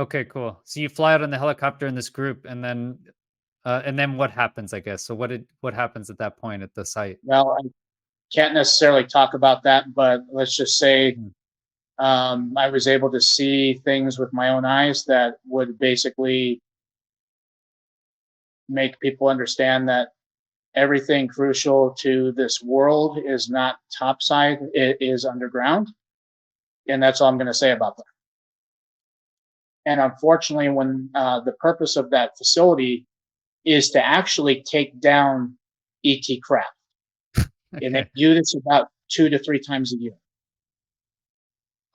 Okay, cool. So you fly out on the helicopter in this group, and then what happens? I guess. So what happens at that point at the site? Well, I can't necessarily talk about that, but let's just say Mm. I was able to see things with my own eyes that would basically make people understand that everything crucial to this world is not topside, it is underground. And that's all I'm going to say about that. And unfortunately, when the purpose of that facility is to actually take down ET craft, and they Okay. do this about 2 to 3 times a year.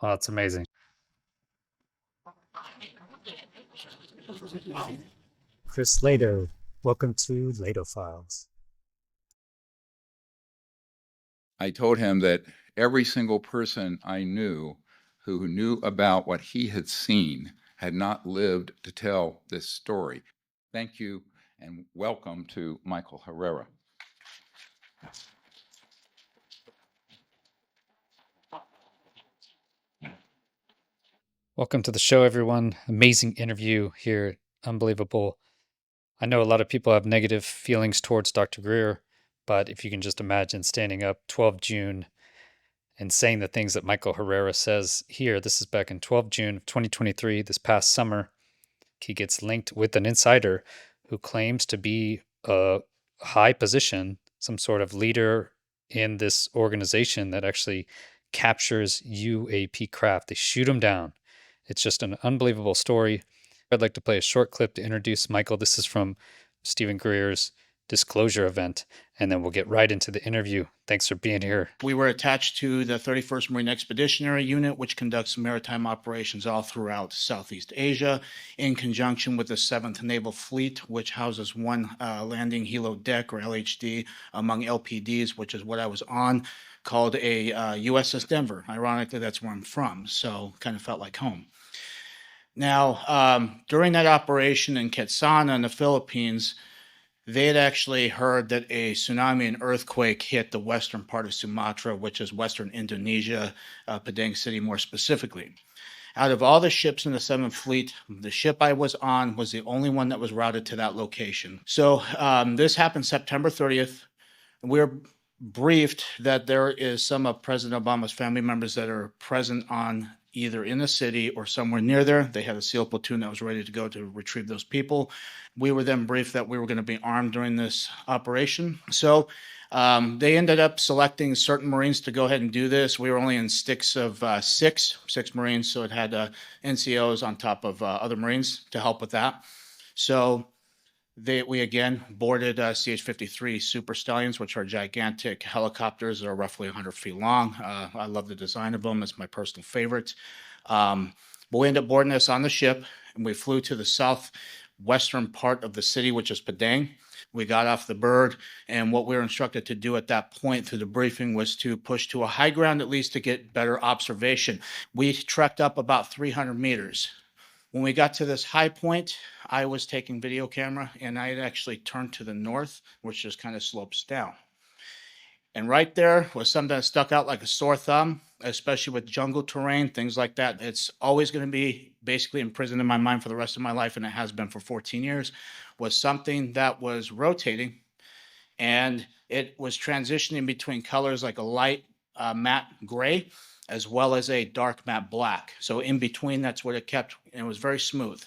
Oh, that's amazing. Chris Lehto, welcome to LehtoFiles. I told him that every single person I knew who knew about what he had seen had not lived to tell this story. Thank you and welcome to Michael Herrera. Welcome to the show, everyone. Amazing interview here. Unbelievable. I know a lot of people have negative feelings towards Dr. Greer, but if you can just imagine standing up 12 June and saying the things that Michael Herrera says here, this is back in 12 June of 2023, this past summer. He gets linked with an insider who claims to be a high position, some sort of leader in this organization that actually captures UAP craft. They shoot him down. It's just an unbelievable story. I'd like to play a short clip to introduce Michael. This is from Stephen Greer's disclosure event, and then we'll get right into the interview. Thanks for being here. We were attached to the 31st Marine Expeditionary Unit, which conducts maritime operations all throughout Southeast Asia, in conjunction with the 7th Naval Fleet, which houses one landing helo deck, or LHD, among LPDs, which is what I was on, called a USS Denver. Ironically, that's where I'm from, so kind of felt like home. Now, during that operation in Quezon in the Philippines, they had actually heard that a tsunami and earthquake hit the western part of Sumatra, which is western Indonesia, Padang City more specifically. Out of all the ships in the 7th Fleet, the ship I was on was the only one that was routed to that location. So this happened September 30th. We were briefed that there is some of President Obama's family members that are present on either in the city or somewhere near there. They had a SEAL platoon that was ready to go to retrieve those people. We were then briefed that we were going to be armed during this operation. So they ended up selecting certain Marines to go ahead and do this. We were only in sticks of six Marines, so it had NCOs on top of other Marines to help with that. So we again boarded CH-53 Super Stallions, which are gigantic helicopters that are roughly 100 feet long. I love the design of them. It's my personal favorite. But we ended up boarding this on the ship, and we flew to the southwestern part of the city, which is Padang. We got off the bird, and what we were instructed to do at that point through the briefing was to push to a high ground at least to get better observation. We trekked up about 300 meters. When we got to this high point, I was taking video camera, and I had actually turned to the north, which just kind of slopes down. And right there was something that stuck out like a sore thumb, especially with jungle terrain, things like that. It's always going to be basically imprisoned in my mind for the rest of my life, and it has been for 14 years, was something that was rotating, and it was transitioning between colors like a light matte gray, as well as a dark matte black. So in between, that's what it kept, and it was very smooth.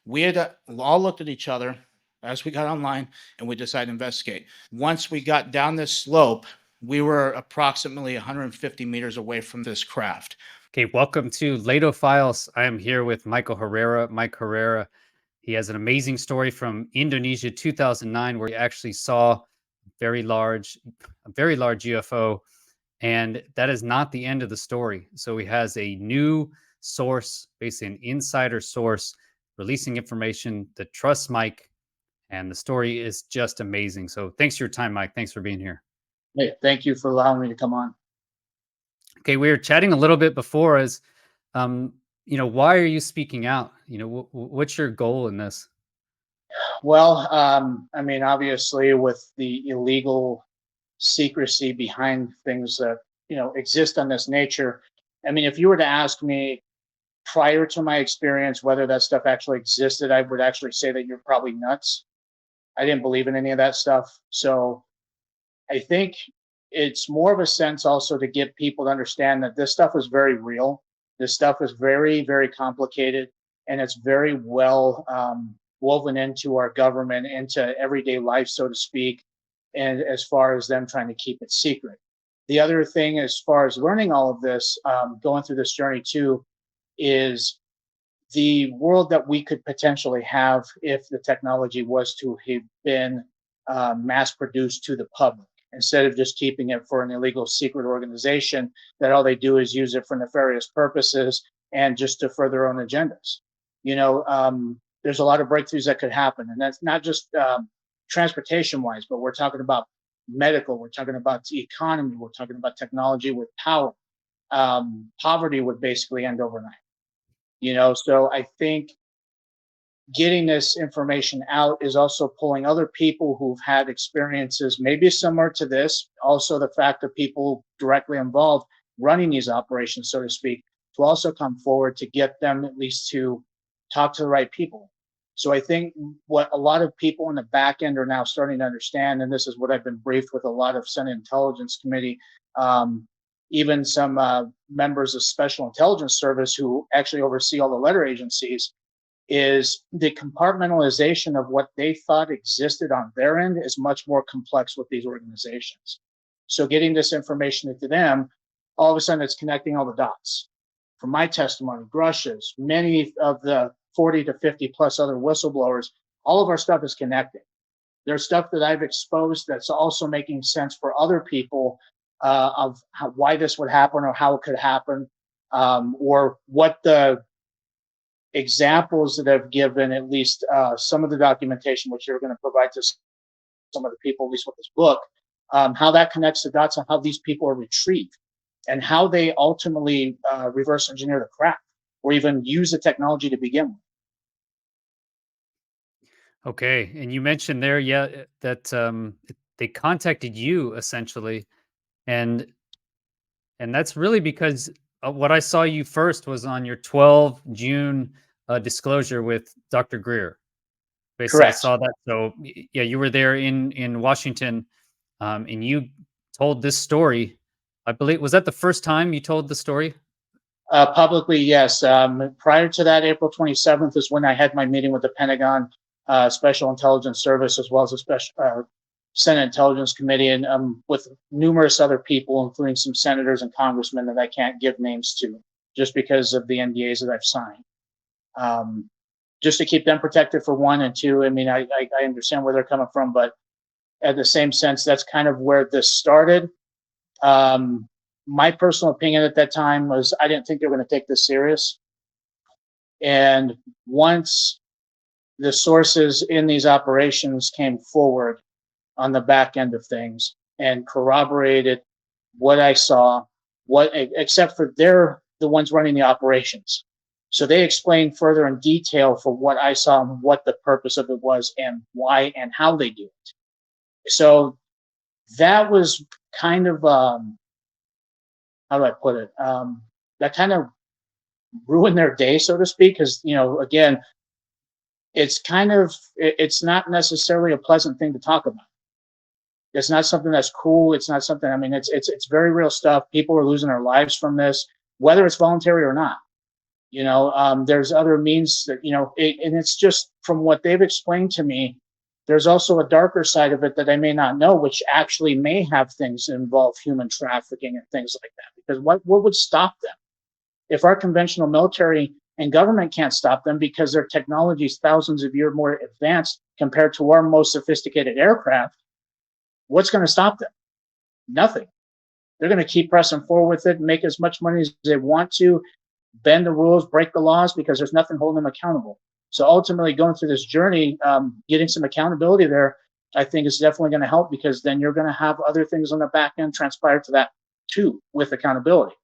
We had all looked at each other as we got online, and we decided to investigate. Once we got down this slope, we were approximately 150 meters away from this craft. Okay, welcome to LehtoFiles. I am here with Michael Herrera. Mike Herrera, he has an amazing story from Indonesia 2009, where he actually saw a very large UFO. And that is not the end of the story. So he has a new source, basically an insider source, releasing information that trusts Mike. And the story is just amazing. So thanks for your time, Mike. Thanks for being here. Hey, thank you for allowing me to come on. Okay, we were chatting a little bit before as, why are you speaking out? What's your goal in this? Well, I mean, obviously, with the illegal secrecy behind things that exist on this nature. I mean, if you were to ask me prior to my experience, whether that stuff actually existed, I would actually say that you're probably nuts. I didn't believe in any of that stuff. So I think it's more of a sense also to get people to understand that this stuff is very real. This stuff is very, very complicated, and it's very well woven into our government, into everyday life, so to speak, and as far as them trying to keep it secret. The other thing, as far as learning all of this, going through this journey too, is the world that we could potentially have if the technology was to have been mass produced to the public, instead of just keeping it for an illegal secret organization that all they do is use it for nefarious purposes and just to further their own agendas. There's a lot of breakthroughs that could happen, and that's not just transportation wise, but we're talking about medical, we're talking about the economy, we're talking about technology with power. Poverty would basically end overnight. So I think getting this information out is also pulling other people who've had experiences maybe similar to this. Also, the fact that people directly involved running these operations, so to speak, to also come forward to get them at least to talk to the right people. So I think what a lot of people in the back end are now starting to understand, and this is what I've been briefed with a lot of Senate Intelligence Committee, even some members of Special Intelligence Service who actually oversee all the letter agencies, is the compartmentalization of what they thought existed on their end is much more complex with these organizations. So getting this information into them, all of a sudden it's connecting all the dots. From my testimony, Grush's, many of the 40 to 50 plus other whistleblowers, all of our stuff is connected. There's stuff that I've exposed that's also making sense for other people of why this would happen or how it could happen, or what the examples that I've given, at least some of the documentation, which you're going to provide to some of the people, at least with this book, how that connects the dots on how these people are retrieved and how they ultimately reverse engineer the craft or even use the technology to begin with. Okay, and you mentioned there, yeah, that they contacted you essentially, and that's really because what I saw you first was on your 12 June disclosure with Dr. Greer. Basically, I Correct. saw that. So yeah, you were there in Washington, and you told this story. I believe, was that the first time you told the story? Publicly, yes. Prior to that, April 27th is when I had my meeting with the Pentagon Special Intelligence Service, as well as the Special Senate Intelligence Committee, and with numerous other people, including some senators and congressmen that I can't give names to, just because of the NDAs that I've signed. Just to keep them protected for one, and two, I mean, I understand where they're coming from, but at the same sense, that's kind of where this started. My personal opinion at that time was I didn't think they were going to take this serious. And once the sources in these operations came forward on the back end of things and corroborated what I saw, except for they're the ones running the operations. So they explained further in detail for what I saw and what the purpose of it was and why and how they do it. So that was kind of, how do I put it? That kind of ruined their day, so to speak, because, again, it's not necessarily a pleasant thing to talk about. It's not something that's cool. It's not something, I mean, it's very real stuff. People are losing their lives from this, whether it's voluntary or not. There's other means that, and it's just from what they've explained to me, there's also a darker side of it that I may not know, which actually may have things that involve human trafficking and things like that. Because what would stop them? If our conventional military and government can't stop them because their technology is thousands of years more advanced compared to our most sophisticated aircraft, what's going to stop them? Nothing. They're going to keep pressing forward with it and make as much money as they want to, bend the rules, break the laws, because there's nothing holding them accountable. So ultimately, going through this journey, getting some accountability there, I think is definitely going to help, because then you're going to have other things on the back end transpire to that too, with accountability.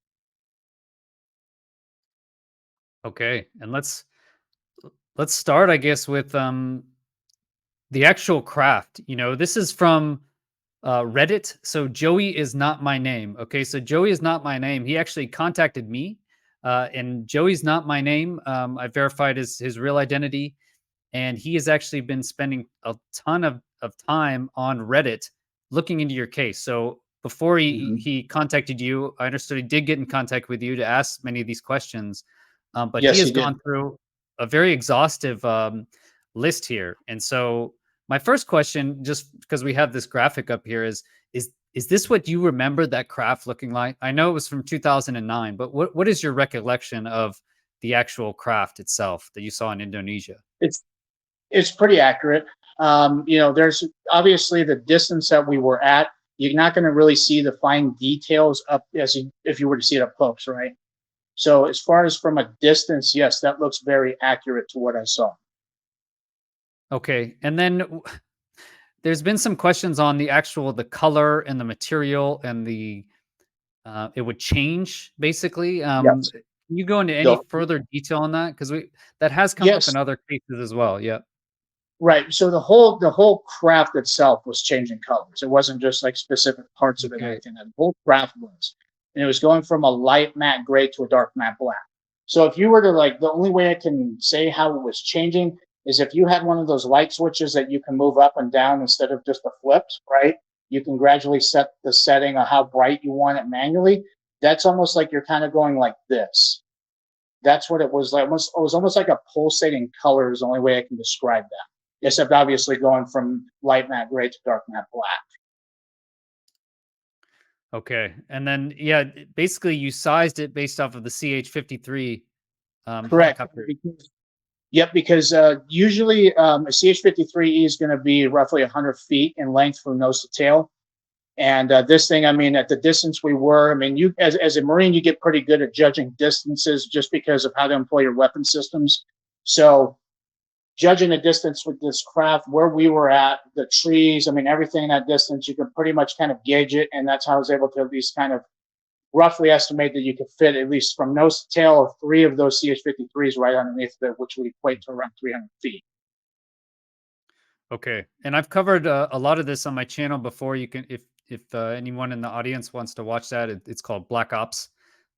Okay, and let's start, I guess, with the actual craft. This is from Reddit. So Joey is not my name. Okay, so Joey is not my name. He actually contacted me And Joey's not my name. I verified his real identity, and he has actually been spending a ton of time on Reddit looking into your case. So before he contacted you, I understood he did get in contact with you to ask many of these questions, but he Yes, has he did. gone through a very exhaustive list here. And so my first question, just because we have this graphic up here, is this what you remember that craft looking like? I know it was from 2009, but what is your recollection of the actual craft itself that you saw in Indonesia? It's pretty accurate. There's obviously the distance that we were at. You're not going to really see the fine details up if you were to see it up close, right? So as far as from a distance, yes, that looks very accurate to what I saw. Okay, and then there's been some questions on the color and the material and the it would change basically. Yes. Can you go into any The, further detail on that? Because that has come up in yes. other cases as well. Yeah. Right. So the whole craft itself was changing colors. It wasn't just like specific parts of it or Okay. anything. The whole craft was. And it was going from a light matte gray to a dark matte black. So if you were to the only way I can say how it was changing is if you had one of those light switches that you can move up and down instead of just the flips, right? You can gradually set the setting of how bright you want it manually. That's almost like you're kind of going like this. That's what it was like. It was almost like a pulsating color is the only way I can describe that. Except obviously going from light matte gray to dark matte black. Okay. And then yeah, basically you sized it based off of the CH-53 Correct. helicopter. Because usually a CH-53E is going to be roughly 100 feet in length from nose to tail. And this thing, I mean, at the distance we were, I mean, you as a Marine, you get pretty good at judging distances just because of how to employ your weapon systems. So judging the distance with this craft, where we were at, the trees, I mean, everything in that distance, you could pretty much kind of gauge it. And that's how I was able to at least kind of roughly estimate that you could fit at least from nose to tail of 3 of those CH-53s right underneath it, which would equate to around 300 feet. Okay. And I've covered a lot of this on my channel before. You can, if anyone in the audience wants to watch that, it's called Black Ops.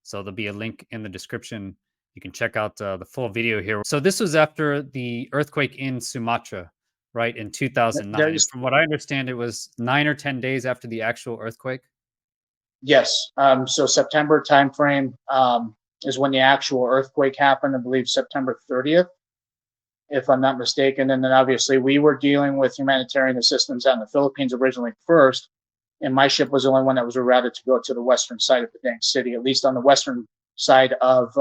So there'll be a link in the description. You can check out the full video here. So this was after the earthquake in Sumatra, right, in 2009. And from what I understand, it was 9 or 10 days after the actual earthquake. Yes. So September timeframe is when the actual earthquake happened. I believe September 30th, if I'm not mistaken. And then obviously we were dealing with humanitarian assistance out in the Philippines originally first. And my ship was the only one that was rerouted to go to the western side of Padang City, at least on the western side of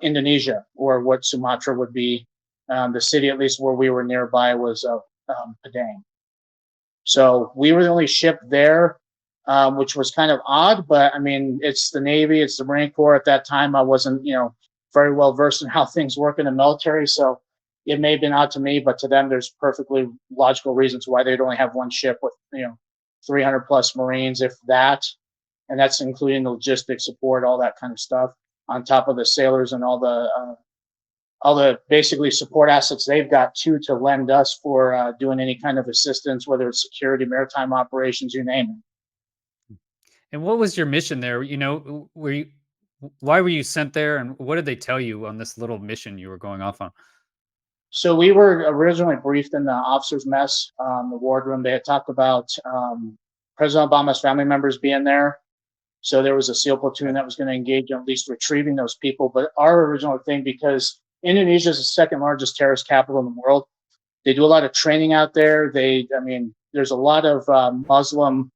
Indonesia, or what Sumatra would be. The city, at least where we were nearby, was Padang. So we were the only ship there, which was kind of odd. But I mean, it's the Navy, it's the Marine Corps. At that time, I wasn't, very well versed in how things work in the military. So it may have been odd to me, but to them, there's perfectly logical reasons why they'd only have one ship with 300 plus Marines, if that, and that's including the logistics support, all that kind of stuff, on top of the sailors and all the basically support assets they've got to lend us for doing any kind of assistance, whether it's security, maritime operations, you name it. And what was your mission there? Why were you sent there, and what did they tell you on this little mission you were going off on? So we were originally briefed in the officers' mess, the wardroom. They had talked about President Obama's family members being there. So there was a SEAL platoon that was going to engage in at least retrieving those people. But our original thing, because Indonesia is the second largest terrorist capital in the world, they do a lot of training out there. There's a lot of Muslim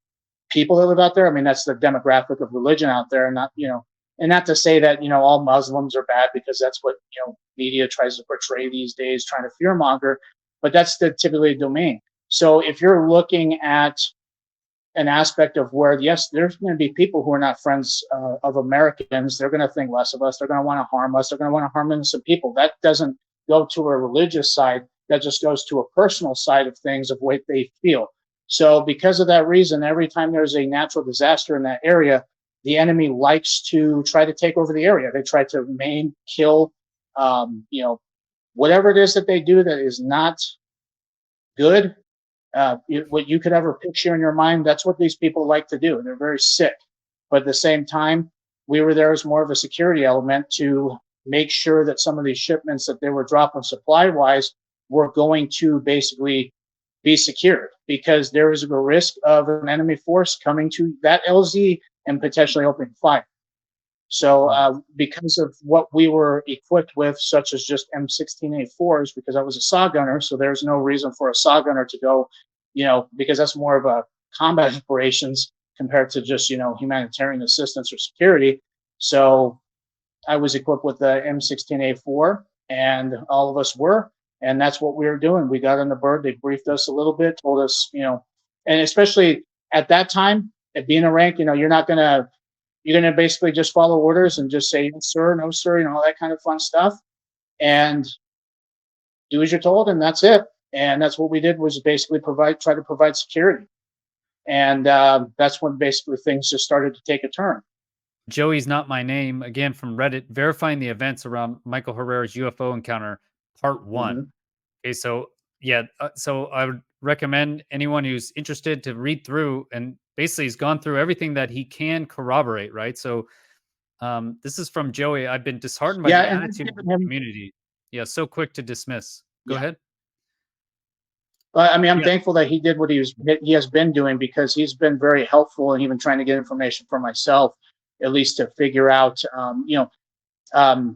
people that live out there. I mean, that's the demographic of religion out there, and not to say that all Muslims are bad, because that's what media tries to portray these days, trying to fearmonger. But that's typically the domain. So if you're looking at an aspect of where, yes, there's going to be people who are not friends of Americans. They're going to think less of us. They're going to want to harm us. They're going to want to harm innocent people. That doesn't go to a religious side. That just goes to a personal side of things, of what they feel. So because of that reason, every time there's a natural disaster in that area, the enemy likes to try to take over the area. They try to maim, kill, whatever it is that they do that is not good. What you could ever picture in your mind, that's what these people like to do. They're very sick. But at the same time, we were there as more of a security element to make sure that some of these shipments that they were dropping supply wise were going to basically be secured, because there was a risk of an enemy force coming to that LZ and potentially opening fire. So because of what we were equipped with, such as just M16A4s, because I was a SAW gunner, so there's no reason for a SAW gunner to go, because that's more of a combat operations compared to just, humanitarian assistance or security. So I was equipped with the M16A4, and all of us were, and that's what we were doing. We got on the bird, they briefed us a little bit, told us, and especially at that time, at being a rank, you're going to basically just follow orders and just say, yes, sir, no, sir, all that kind of fun stuff, and do as you're told, and that's it. And that's what we did, was basically try to provide security. And that's when basically things just started to take a turn. Joey's Not My Name, again from Reddit, verifying the events around Michael Herrera's UFO encounter, part 1. Mm-hmm. Okay, so yeah, so I would recommend anyone who's interested to read through, and basically he's gone through everything that he can corroborate, right? So this is from Joey. I've been disheartened by the attitude of the community. Yeah, so quick to dismiss. Go ahead. I mean, I'm thankful that he did what he has been doing, because he's been very helpful and even trying to get information for myself, at least to figure out,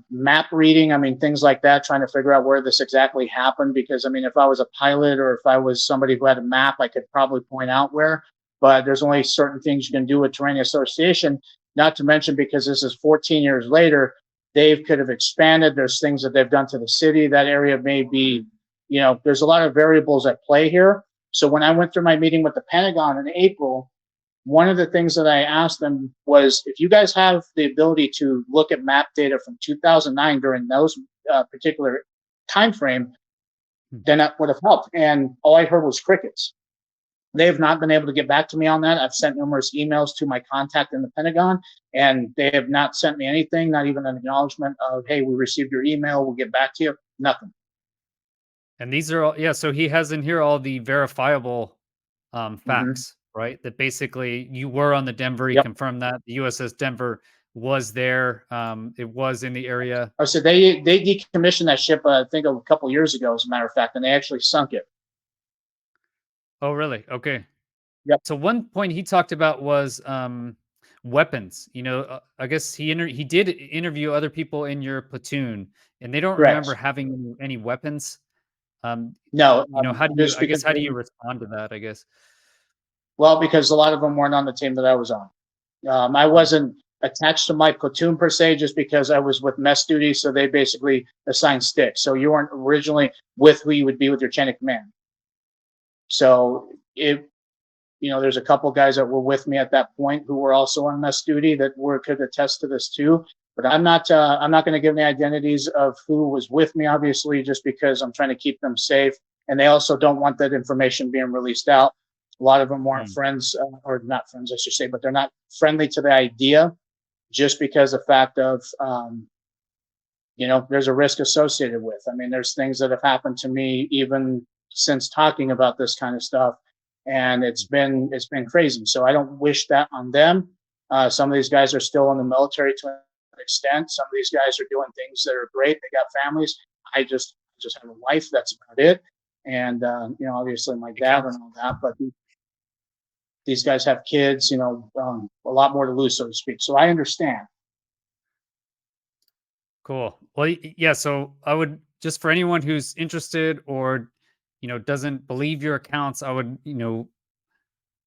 map reading. I mean, things like that, trying to figure out where this exactly happened. Because I mean, if I was a pilot or if I was somebody who had a map, I could probably point out where, but there's only certain things you can do with terrain association, not to mention, because this is 14 years later, they could have expanded. There's things that they've done to the city. That area may be, there's a lot of variables at play here. So when I went through my meeting with the Pentagon in April, one of the things that I asked them was, if you guys have the ability to look at map data from 2009 during those particular time frame, then that would have helped. And all I heard was crickets. They have not been able to get back to me on that. I've sent numerous emails to my contact in the Pentagon, and they have not sent me anything, not even an acknowledgement of, hey, we received your email, we'll get back to you. Nothing. And these are all, so he has in here all the verifiable facts, right? That basically you were on the Denver, he confirmed that. The USS Denver was there. It was in the area. Oh, so they decommissioned that ship, I think a couple years ago, as a matter of fact, and they actually sunk it. Oh, really? Okay. Yep. So one point he talked about was weapons. I guess he did interview other people in your platoon, and they don't remember having any weapons. No. How do you respond to that, I guess? Well, because a lot of them weren't on the team that I was on. I wasn't attached to my platoon per se, just because I was with mess duty, so they basically assigned sticks. So you weren't originally with who you would be with your chain of command. So there's a couple guys that were with me at that point who were also on mess duty that could attest to this too. But I'm not going to give any identities of who was with me, obviously, just because I'm trying to keep them safe. And they also don't want that information being released out. A lot of them weren't friends, or not friends, I should say, but they're not friendly to the idea, just because the fact of, there's a risk associated with. I mean, there's things that have happened to me even since talking about this kind of stuff, and it's been crazy. So I don't wish that on them. Some of these guys are still in the military to an extent. Some of these guys are doing things that are great. They got families. I just have a wife. That's about it. And obviously my dad and all that. But these guys have kids. A lot more to lose, so to speak. So I understand. Cool. Well, yeah. So I would, just for anyone who's interested or doesn't believe your accounts, I would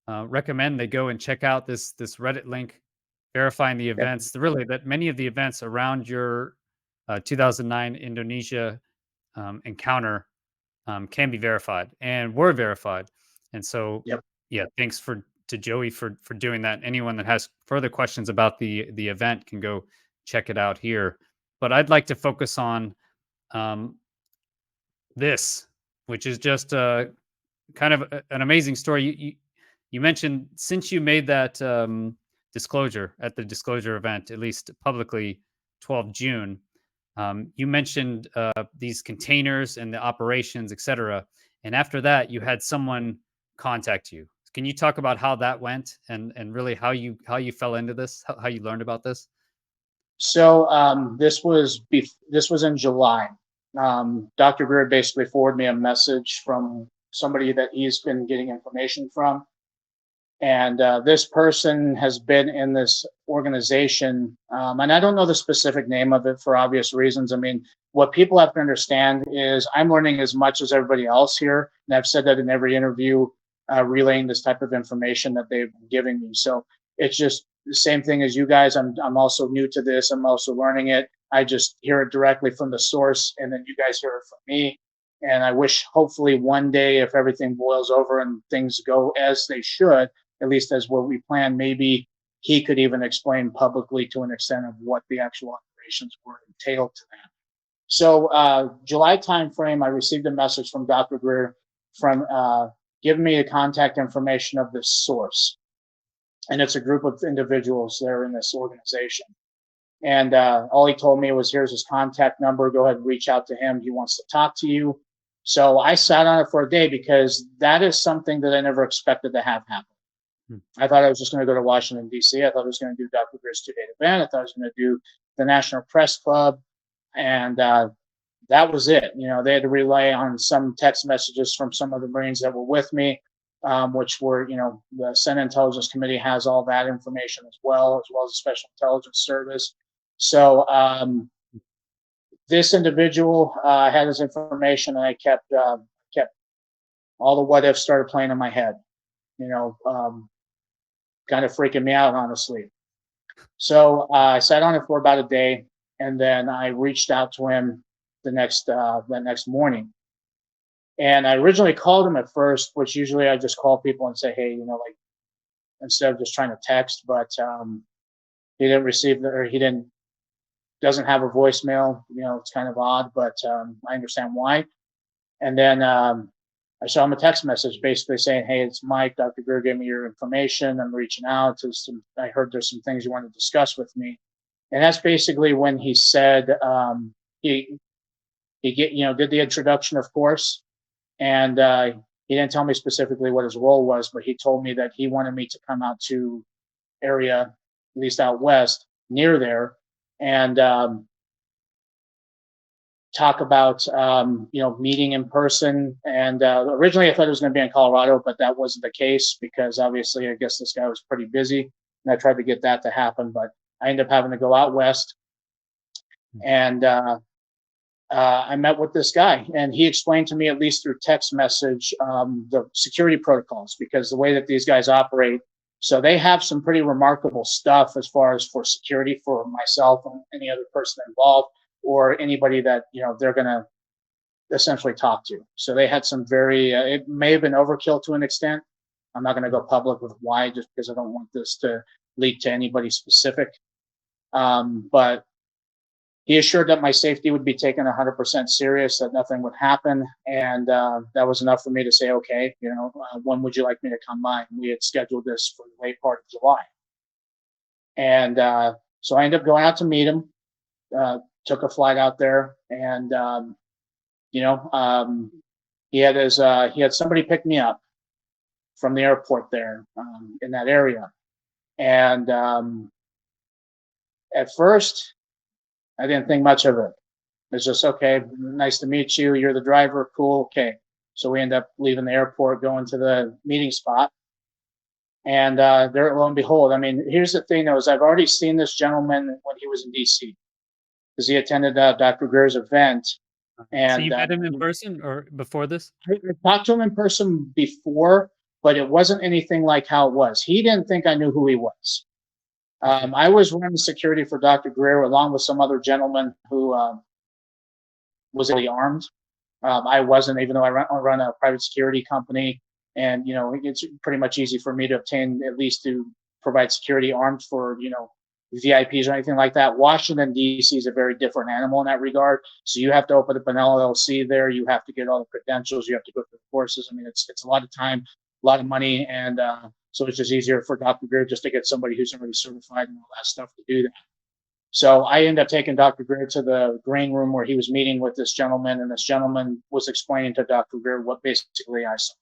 recommend they go and check out this Reddit link verifying the events. Really, that many of the events around your 2009 Indonesia encounter can be verified and were verified. And so, thanks to Joey for doing that. Anyone that has further questions about the event can go check it out here. But I'd like to focus on this, which is just kind of an amazing story. You mentioned, since you made that disclosure at the disclosure event, at least publicly, 12 June, you mentioned these containers and the operations, etc. And after that, you had someone contact you. Can you talk about how that went and really how you fell into this, how you learned about this? So this was in July. Dr. Greer basically forwarded me a message from somebody that he's been getting information from. And this person has been in this organization, and I don't know the specific name of it for obvious reasons. I mean, what people have to understand is I'm learning as much as everybody else here, and I've said that in every interview, relaying this type of information that they've been giving me. So it's just the same thing as you guys. I'm also new to this. I'm also learning it. I just hear it directly from the source, and then you guys hear it from me. And I wish, hopefully, one day, if everything boils over and things go as they should, at least as what we plan, maybe he could even explain publicly to an extent of what the actual operations were entailed to that. So July timeframe, I received a message from Dr. Greer from giving me the contact information of this source. And it's a group of individuals that are in this organization. And all he told me was, here's his contact number. Go ahead and reach out to him. He wants to talk to you. So I sat on it for a day because that is something that I never expected to have happen. I thought I was just going to go to Washington, D.C. I thought I was going to do Dr. Greer's 2-day event. I thought I was going to do the National Press Club. And that was it. You know, they had to rely on some text messages from some of the Marines that were with me, which were, you know, the Senate Intelligence Committee has all that information as well as the Special Intelligence Service. So this individual had his information, and I kept all the what ifs started playing in my head. You know, kind of freaking me out, honestly. So I sat on it for about a day, and then I reached out to him the next morning. And I originally called him at first, which usually I just call people and say, hey, you know, like, instead of just trying to text, but he didn't receive or he doesn't have a voicemail. You know, it's kind of odd, but I understand why. And then I saw him a text message basically saying, hey, it's Mike. Dr. Greer gave me your information. I'm reaching out to I heard there's some things you want to discuss with me. And that's basically when he said he did the introduction, of course. And he didn't tell me specifically what his role was, but he told me that he wanted me to come out to area, at least out west, near there, and talk about meeting in person. And originally I thought it was going to be in Colorado, but that wasn't the case because obviously I guess this guy was pretty busy, and I tried to get that to happen, but I ended up having to go out west. And I met with this guy, and he explained to me, at least through text message, the security protocols, because the way that these guys operate, so they have some pretty remarkable stuff as far as for security for myself and any other person involved, or anybody that, you know, they're going to essentially talk to. So they had some very, it may have been overkill to an extent. I'm not going to go public with why, just because I don't want this to lead to anybody specific. But he assured that my safety would be taken 100% serious, that nothing would happen. And that was enough for me to say, okay, you know, when would you like me to come by? And we had scheduled this for the late part of July. And so I ended up going out to meet him, took a flight out there, and, he had somebody pick me up from the airport there in that area. And at first, I didn't think much of it. It's just, okay, nice to meet you. You're the driver. Cool. Okay. So we end up leaving the airport, going to the meeting spot. And there, lo and behold, I mean, here's the thing, though, is I've already seen this gentleman when he was in D.C. because he attended Dr. Greer's event. And so you met him in person or before this? I talked to him in person before, but it wasn't anything like how it was. He didn't think I knew who he was. I was running security for Dr. Greer along with some other gentleman who was really armed. I wasn't, even though I run a private security company, and, you know, it's pretty much easy for me to obtain, at least to provide security armed for, you know, VIPs or anything like that. Washington, D.C. is a very different animal in that regard. So you have to open up an LLC there. You have to get all the credentials. You have to go through the courses. I mean, it's a lot of time, a lot of money. And so it's just easier for Dr. Greer just to get somebody who's already certified and all that stuff to do that. So I ended up taking Dr. Greer to the green room where he was meeting with this gentleman, and this gentleman was explaining to Dr. Greer what basically I saw.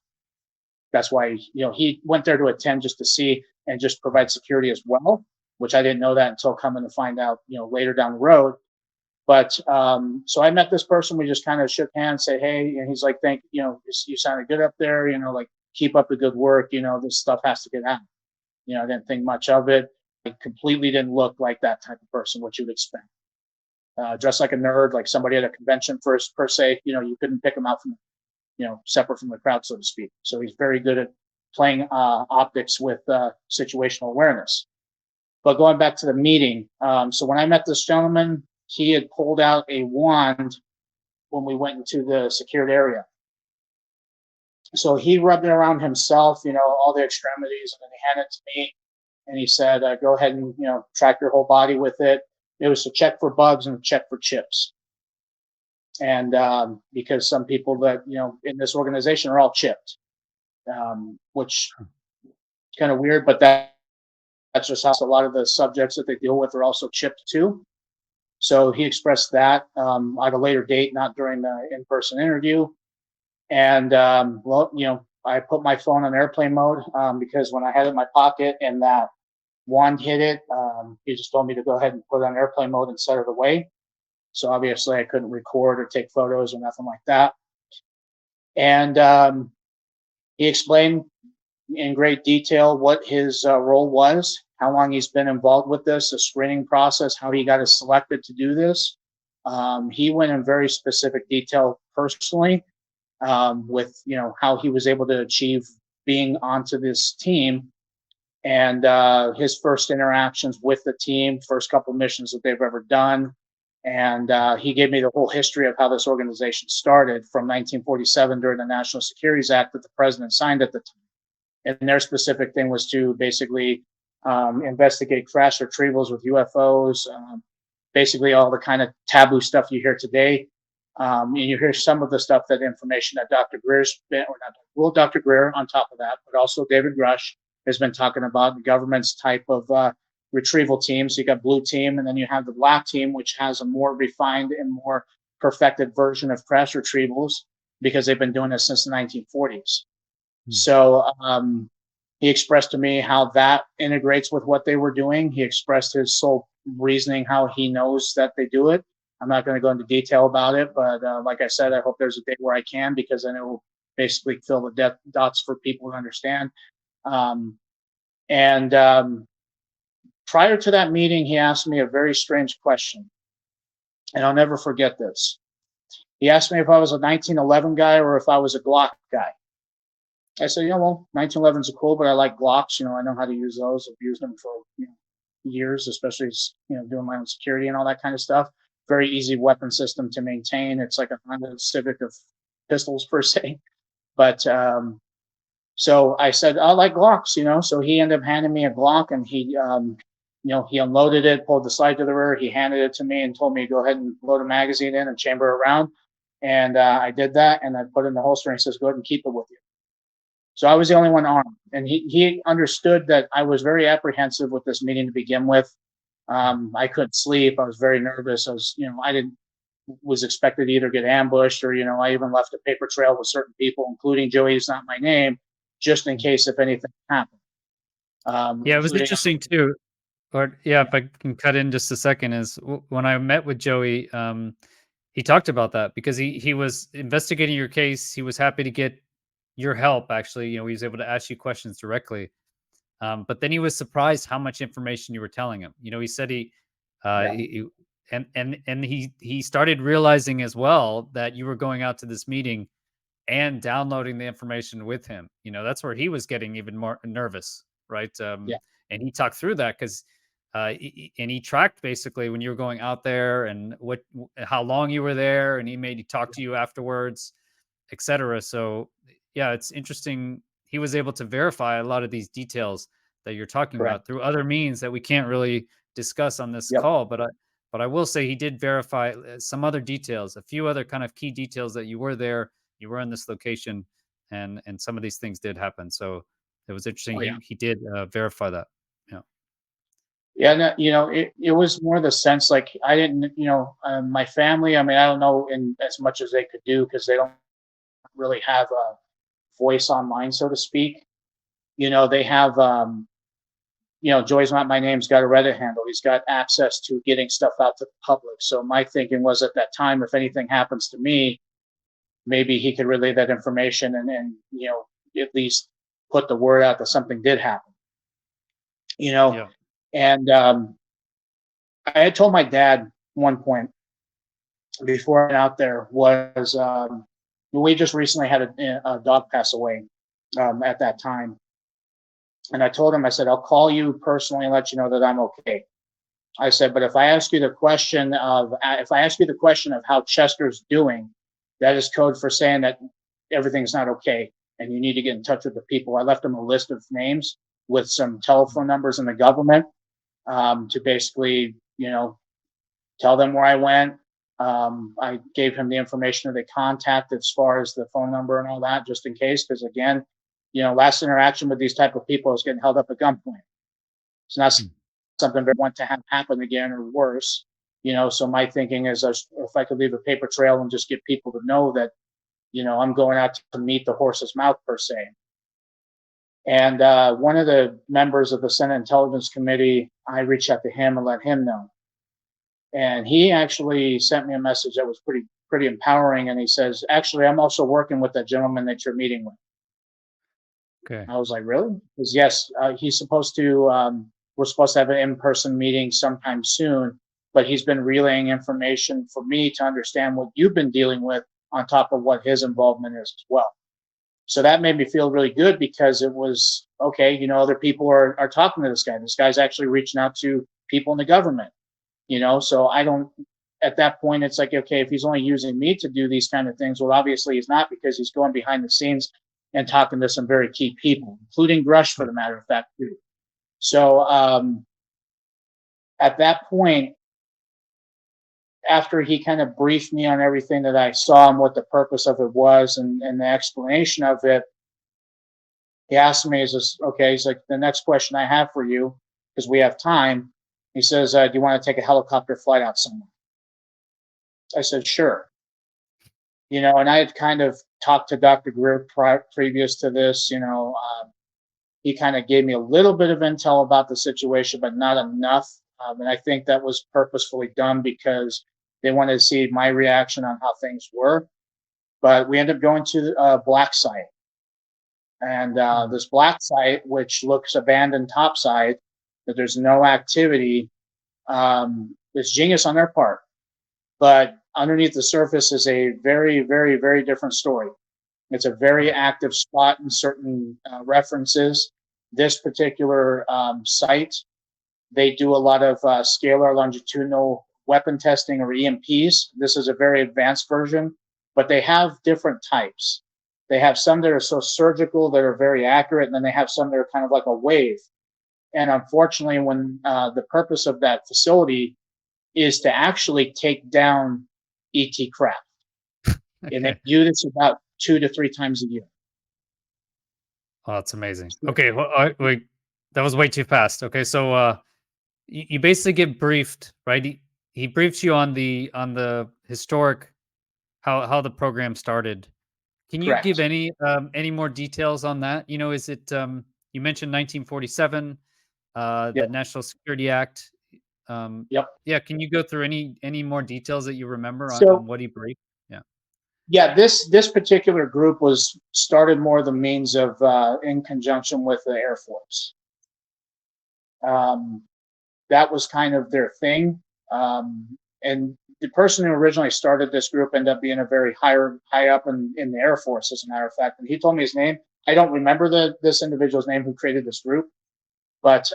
That's why, you know, he went there to attend just to see and just provide security as well. which I didn't know that until coming to find out, later down the road. But so I met this person. We just kind of shook hands, say hey, and he's like, "Thank you sounded good up there. Like keep up the good work. This stuff has to get out." I didn't think much of it. I completely didn't look like that type of person, what you'd expect. Dressed like a nerd, like somebody at a convention per se. You couldn't pick him out from separate from the crowd, so to speak. So he's very good at playing optics with situational awareness. But going back to the meeting, so when I met this gentleman, he had pulled out a wand when we went into the secured area. So he rubbed it around himself, all the extremities, and then he handed it to me, and he said, "Go ahead and track your whole body with it." It was to check for bugs and check for chips. And because some people that in this organization are all chipped, which is kind of weird, but that's just how a lot of the subjects that they deal with are also chipped too. So he expressed that at a later date, not during the in-person interview. And I put my phone on airplane mode because when I had it in my pocket and that wand hit it, he just told me to go ahead and put it on airplane mode and set it away. So obviously I couldn't record or take photos or nothing like that. And he explained in great detail what his role was, how long he's been involved with this, the screening process, how he got us selected to do this. He went in very specific detail personally with how he was able to achieve being onto this team and his first interactions with the team, first couple missions that they've ever done. And he gave me the whole history of how this organization started from 1947 during the National Security Act that the president signed at the time. And their specific thing was to basically investigate crash retrievals with UFOs, basically all the kind of taboo stuff you hear today. And you hear some of the stuff, that information that Dr. Greer's been, or not, well, Dr. Greer on top of that, but also David Grush has been talking about the government's type of retrieval teams. You got blue team, and then you have the black team, which has a more refined and more perfected version of crash retrievals because they've been doing this since the 1940s. So he expressed to me how that integrates with what they were doing. He expressed his sole reasoning how he knows that they do it. I'm not going to go into detail about it, but like I said, I hope there's a day where I can, because then it will basically fill the dots for people to understand. And prior to that meeting, he asked me a very strange question, and I'll never forget this. He asked me if I was a 1911 guy or if I was a Glock guy. I said, well, 1911s are cool, but I like Glocks. I know how to use those. I've used them for years, especially doing my own security and all that kind of stuff. Very easy weapon system to maintain. It's like a Honda Civic of pistols per se. But so I said, I like Glocks, So he ended up handing me a Glock, and he, he unloaded it, pulled the slide to the rear. He handed it to me and told me to go ahead and load a magazine in and chamber it around. And I did that, and I put it in the holster, and he says, go ahead and keep it with you. So I was the only one armed, and he understood that I was very apprehensive with this meeting to begin with. I couldn't sleep. I was very nervous. I was expected to either get ambushed or, I even left a paper trail with certain people, including Joey's not my name, just in case if anything happened. Yeah, it was interesting too. Or yeah, if I can cut in just a second, is when I met with Joey, he talked about that because he was investigating your case. He was happy to get your help. Actually, he was able to ask you questions directly. But then he was surprised how much information you were telling him. He said he started realizing as well that you were going out to this meeting and downloading the information with him. That's where he was getting even more nervous, right? And he talked through that because and he tracked basically when you were going out there and how long you were there, and he made you talk to you afterwards, etc. So yeah, it's interesting. He was able to verify a lot of these details that you're talking about through other means that we can't really discuss on this call. But I will say he did verify some other details, a few other kind of key details that you were there, you were in this location, and some of these things did happen. So it was interesting. He did verify that. Yeah, no, it was more the sense like I didn't, my family. I mean, I don't know in as much as they could do because they don't really have a voice online, so to speak. They have Joey's not my name's got a Reddit handle. He's got access to getting stuff out to the public. So my thinking was at that time, if anything happens to me, maybe he could relay that information and at least put the word out that something did happen. Yeah. And I had told my dad one point before I went out there was we just recently had a dog pass away at that time. And I told him, I said, I'll call you personally and let you know that I'm okay. I said, but if I ask you the question of how Chester's doing, that is code for saying that everything's not okay and you need to get in touch with the people. I left him a list of names with some telephone numbers in the government to basically, tell them where I went. I gave him the information that they contact as far as the phone number and all that, just in case, because again, last interaction with these type of people is getting held up at gunpoint. It's not something I want to have happen again or worse. So my thinking is if I could leave a paper trail and just get people to know that, I'm going out to meet the horse's mouth per se. And one of the members of the Senate Intelligence Committee, I reached out to him and let him know. And he actually sent me a message that was pretty empowering. And he says, actually, I'm also working with that gentleman that you're meeting with. Okay. I was like, really? Because yes, he's supposed to, we're supposed to have an in-person meeting sometime soon, but he's been relaying information for me to understand what you've been dealing with on top of what his involvement is as well. So that made me feel really good because it was, okay, other people are talking to this guy. This guy's actually reaching out to people in the government, so I don't, at that point, it's like, okay, if he's only using me to do these kind of things, well, obviously he's not, because he's going behind the scenes and talking to some very key people, including Grush, for the matter of fact, too. So at that point, after he kind of briefed me on everything that I saw and what the purpose of it was and the explanation of it, he asked me, he's like, the next question I have for you, because we have time, he says, do you want to take a helicopter flight out somewhere? I said, sure. And I had kind of talked to Dr. Greer previous to this, he kind of gave me a little bit of intel about the situation, but not enough. And I think that was purposefully done because they wanted to see my reaction on how things were. But we ended up going to a black site. And this black site, which looks abandoned topside, that there's no activity, is genius on their part. But underneath the surface is a very, very, very different story. It's a very active spot in certain references. This particular site, they do a lot of scalar longitudinal weapon testing, or EMPs. This is a very advanced version, but they have different types. They have some that are so surgical that are very accurate, and then they have some that are kind of like a wave. And unfortunately, when the purpose of that facility is to actually take down ET craft. Okay. And they do this about 2 to 3 times a year. Oh, that's amazing. Okay, well, wait, that was way too fast. Okay, so you basically get briefed, right? He briefs you on the historic how the program started. Can you give any more details on that? Is it you mentioned 1947, the National Security Act. Yep. Yeah, can you go through any more details that you remember on what he briefed? Yeah. Yeah, this particular group was started more the means of in conjunction with the Air Force. That was kind of their thing. And the person who originally started this group ended up being a very high up in the Air Force, as a matter of fact. And he told me his name. I don't remember this individual's name who created this group, but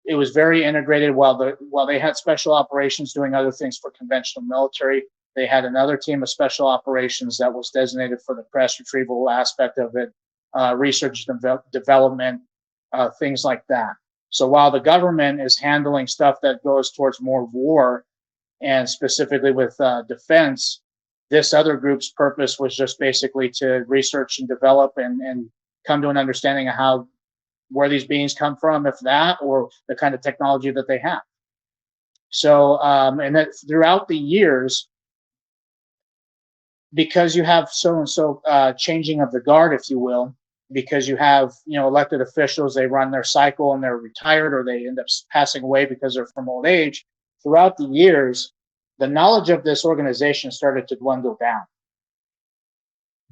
it was very integrated. While they had special operations doing other things for conventional military, they had another team of special operations that was designated for the press retrieval aspect of it, research and development, things like that. So while the government is handling stuff that goes towards more war and specifically with defense, this other group's purpose was just basically to research and develop and come to an understanding of where these beings come from, if that, or the kind of technology that they have. So, and that throughout the years, because you have so changing of the guard, if you will, because you have, elected officials, they run their cycle and they're retired or they end up passing away because they're from old age. Throughout the years, the knowledge of this organization started to dwindle down.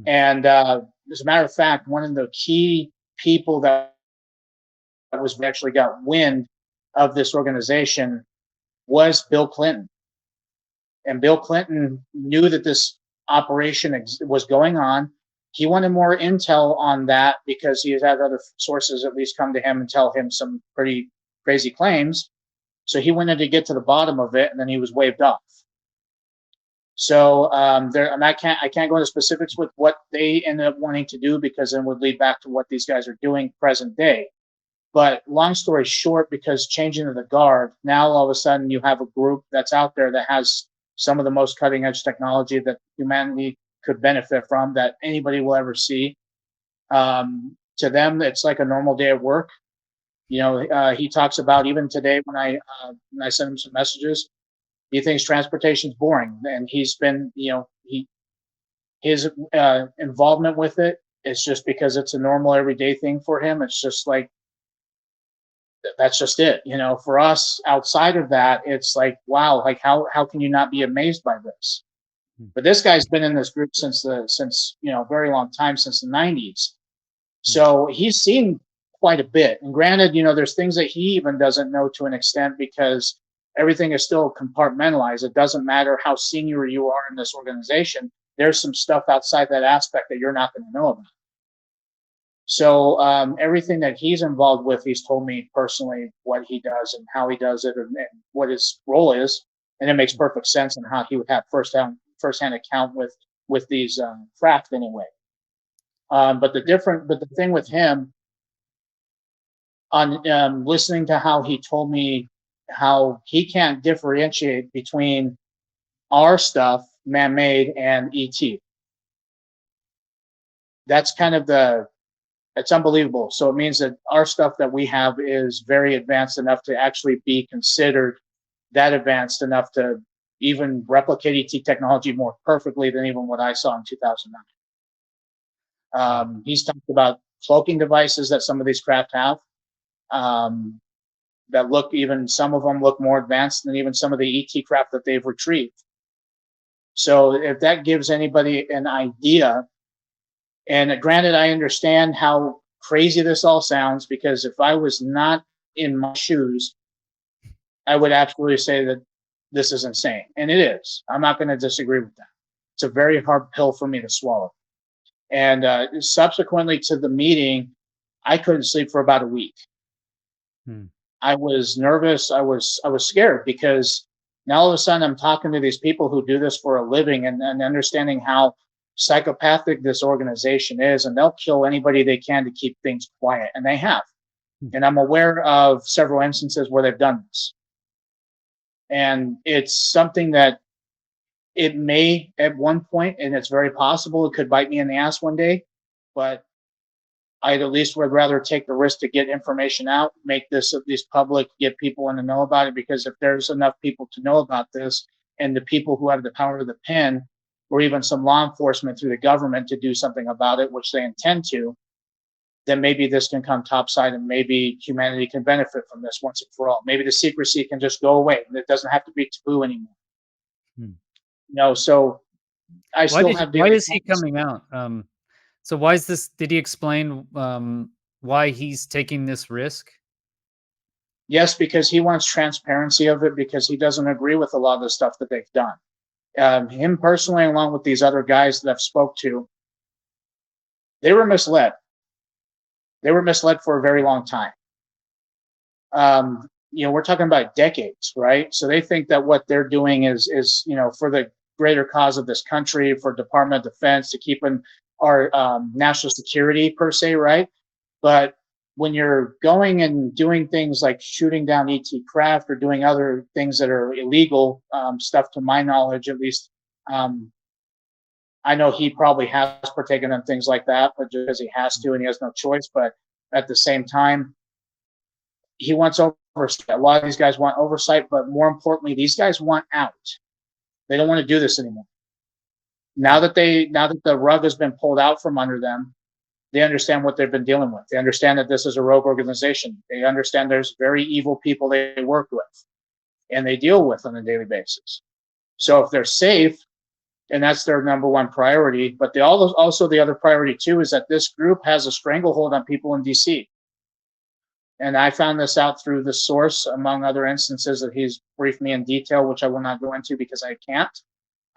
And as a matter of fact, one of the key people that was actually got wind of this organization was Bill Clinton. And Bill Clinton knew that this operation was going on. He wanted more intel on that because he has had other sources at least come to him and tell him some pretty crazy claims. So he wanted to get to the bottom of it, and then he was waved off. So and I can't go into specifics with what they ended up wanting to do because then would lead back to what these guys are doing present day. But long story short, because changing of the guard, now all of a sudden you have a group that's out there that has some of the most cutting edge technology that humanity could benefit from that anybody will ever see. To them, it's like a normal day of work. He talks about even today when I sent him some messages, he thinks transportation is boring, and he's been, his involvement with it is just because it's a normal everyday thing for him. It's just like, that's just it. For us outside of that, it's like, wow, like how can you not be amazed by this? But this guy's been in this group since very long time, since the 90s. So he's seen quite a bit. And granted, there's things that he even doesn't know to an extent because everything is still compartmentalized. It doesn't matter how senior you are in this organization. There's some stuff outside that aspect that you're not going to know about. So everything that he's involved with, he's told me personally what he does and how he does it and what his role is, and it makes perfect sense and how he would have firsthand account with these craft anyway. But the thing with him, on listening to how he told me how he can't differentiate between our stuff, man-made, and ET. That's kind of it's unbelievable. So it means that our stuff that we have is very advanced enough to actually be considered that advanced enough to even replicate ET technology more perfectly than even what I saw in 2009. He's talked about cloaking devices that some of these craft have that some of them look more advanced than even some of the ET craft that they've retrieved. So if that gives anybody an idea, and granted, I understand how crazy this all sounds, because if I was not in my shoes, I would absolutely say that this is insane. And it is. I'm not going to disagree with that. It's a very hard pill for me to swallow. And subsequently to the meeting, I couldn't sleep for about a week. I was nervous. I was scared because now all of a sudden I'm talking to these people who do this for a living and understanding how psychopathic this organization is, and they'll kill anybody they can to keep things quiet, and they have. And I'm aware of several instances where they've done this. And it's something that it may at one point, and it's very possible it could bite me in the ass one day, but I'd at least would rather take the risk to get information out, make this at least public, get people in to know about it, because if there's enough people to know about this, and the people who have the power of the pen, or even some law enforcement through the government to do something about it, which they intend to, then maybe this can come topside and maybe humanity can benefit from this once and for all. Maybe the secrecy can just go away and it doesn't have to be taboo anymore. So I still have. Why is he coming out? So why is this? Did he explain why he's taking this risk? Yes, because he wants transparency of it, because he doesn't agree with a lot of the stuff that they've done. Him personally, along with these other guys that I've spoke to, they were misled. They were misled for a very long time. We're talking about decades, right? So they think that what they're doing is for the greater cause of this country, for Department of Defense, to keeping our national security per se, right? But when you're going and doing things like shooting down ET craft or doing other things that are illegal stuff, to my knowledge, at least, I know he probably has partaken in things like that, but just because he has to and he has no choice. But at the same time, he wants oversight. A lot of these guys want oversight, but more importantly, these guys want out. They don't want to do this anymore. Now that the rug has been pulled out from under them, They understand what they've been dealing with. They understand that this is a rogue organization. They understand there's very evil people they work with and they deal with on a daily basis. So if they're safe, and that's their number one priority, but they also the other priority too is that this group has a stranglehold on people in DC. And I found this out through the source, among other instances that he's briefed me in detail, which I will not go into because I can't.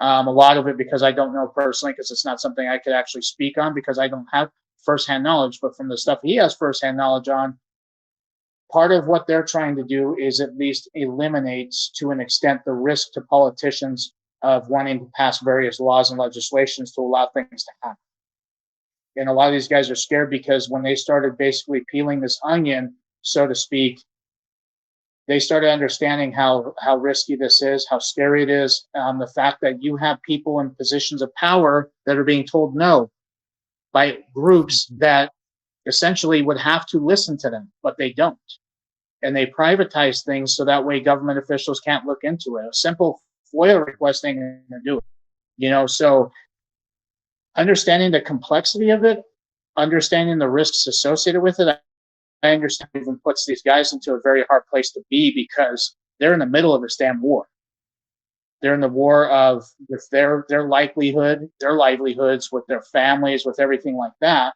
A lot of it because I don't know personally, because it's not something I could actually speak on because I don't have firsthand knowledge. But from the stuff he has firsthand knowledge on, part of what they're trying to do is at least eliminates to an extent the risk to politicians of wanting to pass various laws and legislations to allow things to happen. And a lot of these guys are scared because when they started basically peeling this onion, so to speak, they started understanding how risky this is, how scary it is, the fact that you have people in positions of power that are being told no by groups that essentially would have to listen to them, but they don't. And they privatize things so that way government officials can't look into it. A simple FOIA request ain't gonna do it. So understanding the complexity of it, understanding the risks associated with it, I understand even puts these guys into a very hard place to be because they're in the middle of this damn war. They're in the war of with their livelihood, their livelihoods, with their families, with everything like that.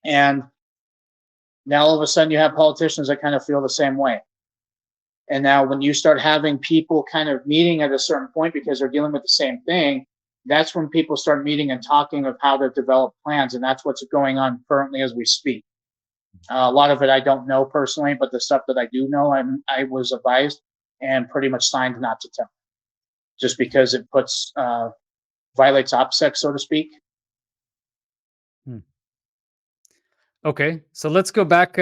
And now all of a sudden you have politicians that kind of feel the same way. And now when you start having people kind of meeting at a certain point because they're dealing with the same thing, that's when people start meeting and talking of how to develop plans. And that's what's going on currently as we speak. A lot of it I don't know personally, but the stuff that I do know, I was advised and pretty much signed not to tell, just because it violates OPSEC, so to speak. Okay, so let's go back.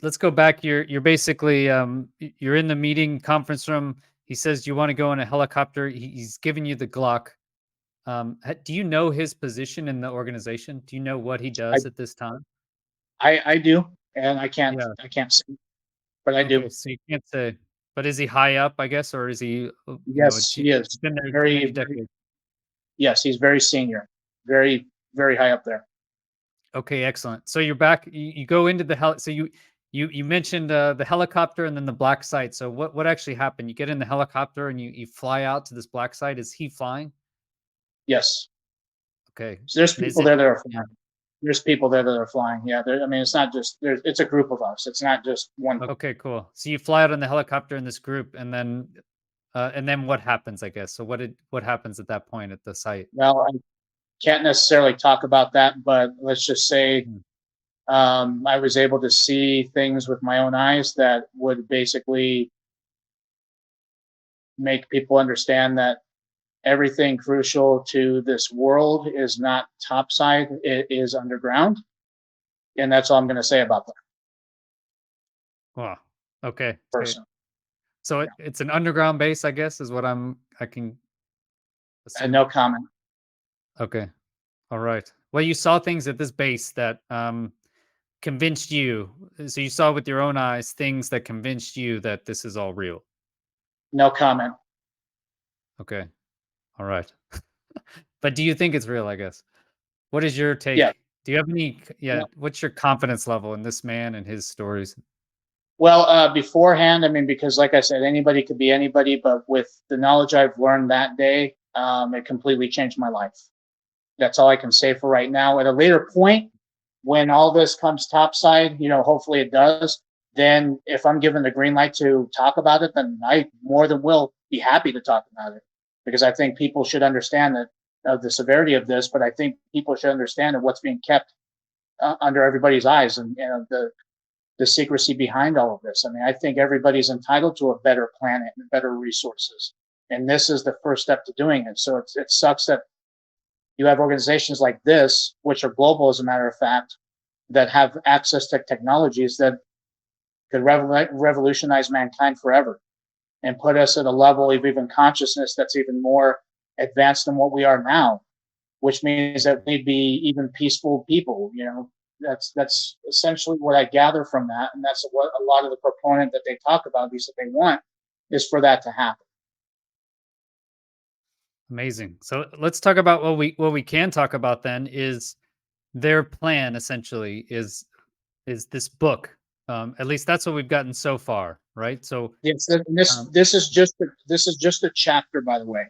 Let's go back. You're basically you're in the meeting conference room. He says you want to go in a helicopter. He's giving you the Glock. Do you know his position in the organization? Do you know what he does at this time? I do, and I can't say, but I do. Okay, so you can't say. But is he high up, I guess, or is he? Yes, he is. Been there Very, many decades. yes, he's very senior, very, very high up there. Okay, excellent. So you're back. You go into the hell. So you mentioned the helicopter and then the black site. So what actually happened? You get in the helicopter and you fly out to this black site. Is he flying? Yes. Okay. So there's And is people it- there that are flying. There's people there that are flying. Yeah. I mean, it's not just it's a group of us. It's not just one. Okay, cool. So you fly out on the helicopter in this group, and then what happens? I guess. So what happens at that point at the site? Well, I can't necessarily talk about that, but let's just say I was able to see things with my own eyes that would basically make people understand that everything crucial to this world is not topside, it is underground. And that's all I'm going to say about that. Wow. Okay. Person. So it's an underground base, I guess, is what I can assume. And no comment. Okay. All right. Well, you saw things at this base that convinced you. So you saw with your own eyes things that convinced you that this is all real. No comment. Okay. All right. But do you think it's real, I guess? What is your take? Yeah. Do you have any what's your confidence level in this man and his stories? Well, beforehand, I mean, because like I said, anybody could be anybody, but with the knowledge I've learned that day, it completely changed my life. That's all I can say for right now. At a later point, when all this comes topside, hopefully it does, then if I'm given the green light to talk about it, then I more than will be happy to talk about it, because I think people should understand that the severity of this, but I think people should understand that what's being kept under everybody's eyes and the secrecy behind all of this. I mean, I think everybody's entitled to a better planet and better resources. And this is the first step to doing it. So it sucks that you have organizations like this, which are global, as a matter of fact, that have access to technologies that could revolutionize mankind forever and put us at a level of even consciousness that's even more advanced than what we are now, which means that we'd be even peaceful people. That's essentially what I gather from that, and that's what a lot of the proponent that they talk about, at least that they want, is for that to happen. Amazing. So let's talk about what we can talk about then is their plan essentially is this book. At least that's what we've gotten so far, right? So Yes, and this um, this is just a chapter, by the way.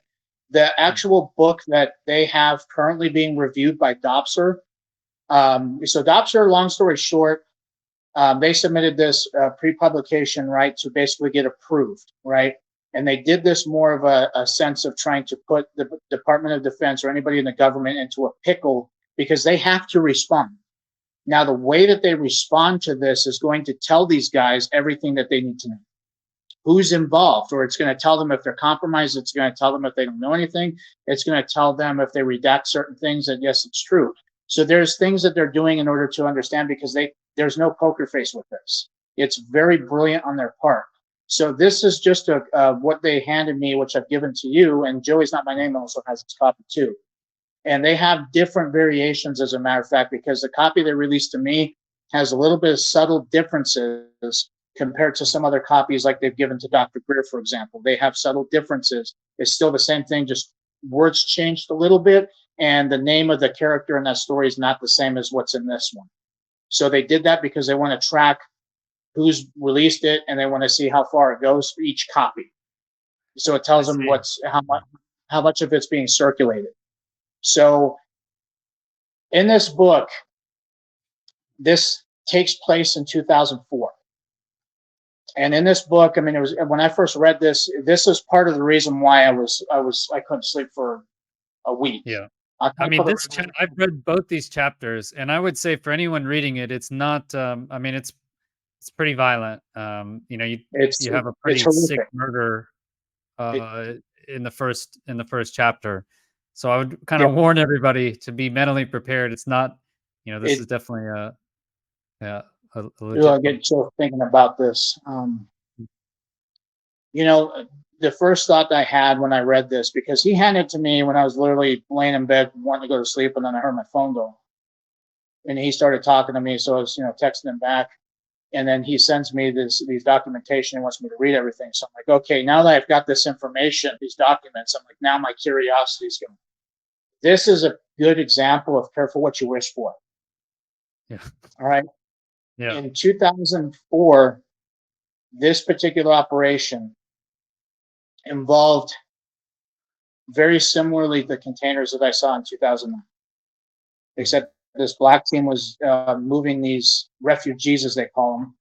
The actual book that they have currently being reviewed by Dopser. So Dopser, long story short, they submitted this pre-publication, right, to basically get approved, right? And they did this more of a sense of trying to put the Department of Defense or anybody in the government into a pickle because they have to respond. Now, the way that they respond to this is going to tell these guys everything that they need to know. Who's involved, or it's going to tell them if they're compromised. It's going to tell them if they don't know anything. It's going to tell them if they redact certain things that yes, it's true. So there's things that they're doing in order to understand because there's no poker face with this. It's very brilliant on their part. So this is just what they handed me, which I've given to you, and Joey's Not My Name also has its copy too. And they have different variations, as a matter of fact, because the copy they released to me has a little bit of subtle differences compared to some other copies like they've given to Dr. Greer, for example. They have subtle differences. It's still the same thing, just words changed a little bit, and the name of the character in that story is not the same as what's in this one. So they did that because they want to track who's released it, and they want to see how far it goes for each copy. So it tells them how much of it's being circulated. So in this book, this takes place in 2004. And in this book, I mean, it was when I first read this. This is part of the reason why I couldn't sleep for a week. yeah. I mean, I've read both these chapters, and I would say for anyone reading it, it's not. I mean, it's pretty violent. You know, you have a pretty sick murder in the first chapter. So I would kind of warn everybody to be mentally prepared. It's not, you know, this is definitely a legit. I get chills thinking about this. You know, the first thought I had when I read this, because he handed it to me when I was literally laying in bed wanting to go to sleep, and then I heard my phone go, and he started talking to me, so I was texting him back, and then he sends me these documentation and wants me to read everything. So I'm like, okay, now that I've got this information, these documents, I'm like, now my curiosity is going. This is a good example of careful what you wish for. Yeah. All right. Yeah. In 2004, this particular operation involved very similarly the containers that I saw in 2009, except this black team was moving these refugees, as they call them,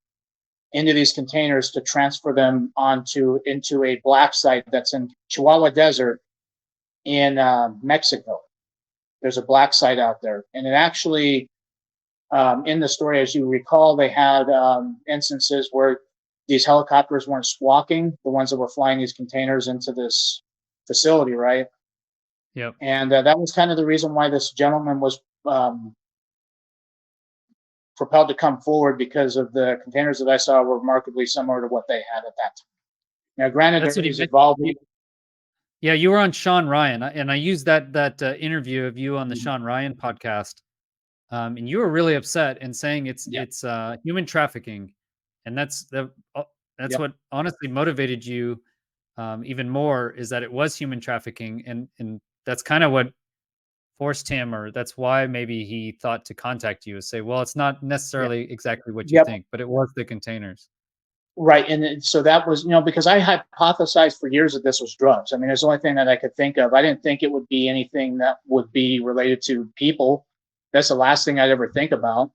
into these containers to transfer them into a black site that's in Chihuahua Desert in Mexico. There's a black site out there, and it actually, in the story, as you recall, they had instances where these helicopters weren't squawking, the ones that were flying these containers into this facility, right? Yep. And that was kind of the reason why this gentleman was propelled to come forward, because of the containers that I saw were remarkably similar to what they had at that time. Now, granted, there's involvement. Yeah, you were on Sean Ryan, and I used that interview of you on the Sean Ryan podcast, and you were really upset and saying it's human trafficking, and that's what honestly motivated you even more, is that it was human trafficking, and that's kind of what forced him, or that's why maybe he thought to contact you and say, well, it's not necessarily exactly what you think, but it was the containers. Right. And so that was, because I hypothesized for years that this was drugs. I mean, it's the only thing that I could think of. I didn't think it would be anything that would be related to people. That's the last thing I'd ever think about,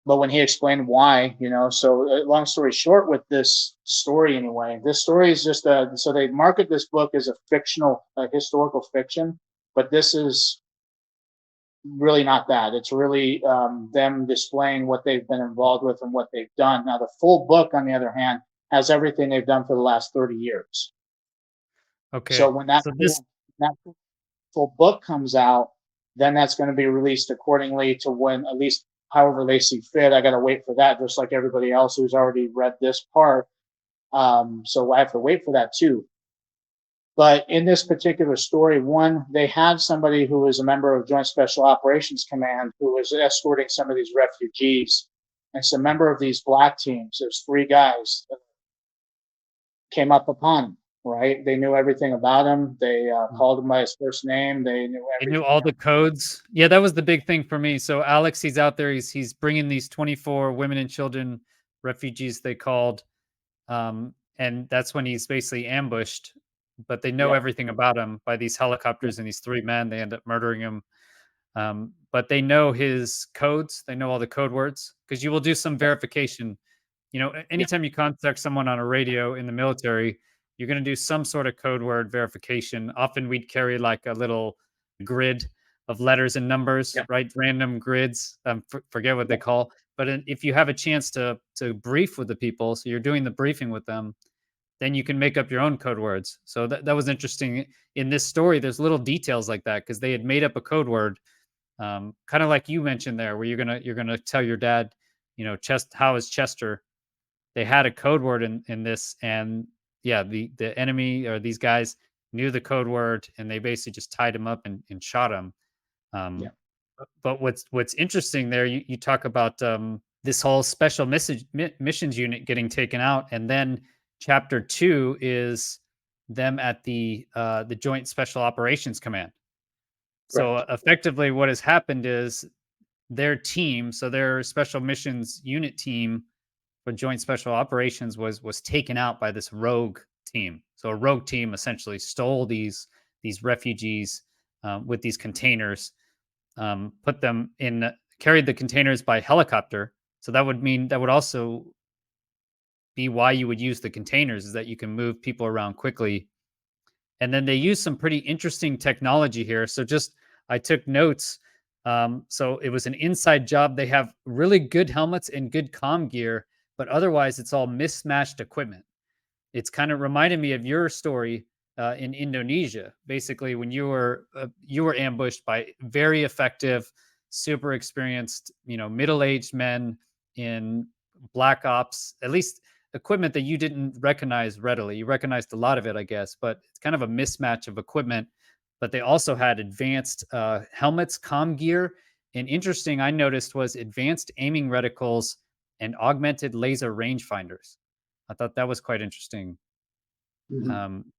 but when he explained why, so long story short with this story anyway, this story is just so they market this book as a fictional, historical fiction, but this is really not that. It's really them displaying what they've been involved with and what they've done. Now, the full book, on the other hand, has everything they've done for the last 30 years. Okay. So when that full book comes out, then that's going to be released accordingly to when, at least however they see fit. I got to wait for that, just like everybody else who's already read this part. So I have to wait for that too. But in this particular story, one, they had somebody who was a member of Joint Special Operations Command who was escorting some of these refugees. And some member of these black teams, there's 3 guys that came up upon him. right? They knew everything about him. They called him by his first name. They knew They knew everything. all the codes. Yeah, that was the big thing for me. So Alex, he's out there. He's bringing these 24 women and children, refugees they called, and that's when he's basically ambushed. But they know Yeah, everything about him by these helicopters and these three men. They end up murdering him. But they know his codes. They know all the code words because you will do some verification. yeah, Anytime you contact someone on a radio in the military, you're going to do some sort of code word verification. Often we'd carry like a little grid of letters and numbers, yeah, right? Random grids. Forget what yeah. they call. But if you have a chance to brief with the people, so you're doing the briefing with them, then you can make up your own code words. So that was interesting. In this story, there's little details like that because they had made up a code word, kind of like you mentioned there, where you're gonna tell your dad, how is Chester. They had a code word in this, and yeah, the enemy or these guys knew the code word, and they basically just tied him up and shot him. Yeah. um, but what's interesting there, you talk about this whole special missions unit getting taken out, and then chapter 2 is them at the Joint Special Operations Command. So Correct. effectively, what has happened is their team, so their special missions unit team for Joint Special Operations was taken out by this rogue team. So a rogue team essentially stole these refugees with these containers, put them in, carried the containers by helicopter. So that would also be why you would use the containers, is that you can move people around quickly. And then they use some pretty interesting technology here. So just I took notes. So it was an inside job. They have really good helmets and good comm gear, but otherwise it's all mismatched equipment. It's kind of reminded me of your story in Indonesia. Basically, when you were ambushed by very effective, super experienced, middle-aged men in black ops, at least equipment that you didn't recognize readily. You recognized a lot of it, I guess, but it's kind of a mismatch of equipment. But they also had advanced helmets, comm gear, and interesting, I noticed, was advanced aiming reticles and augmented laser rangefinders. I thought that was quite interesting. Mhm. Um,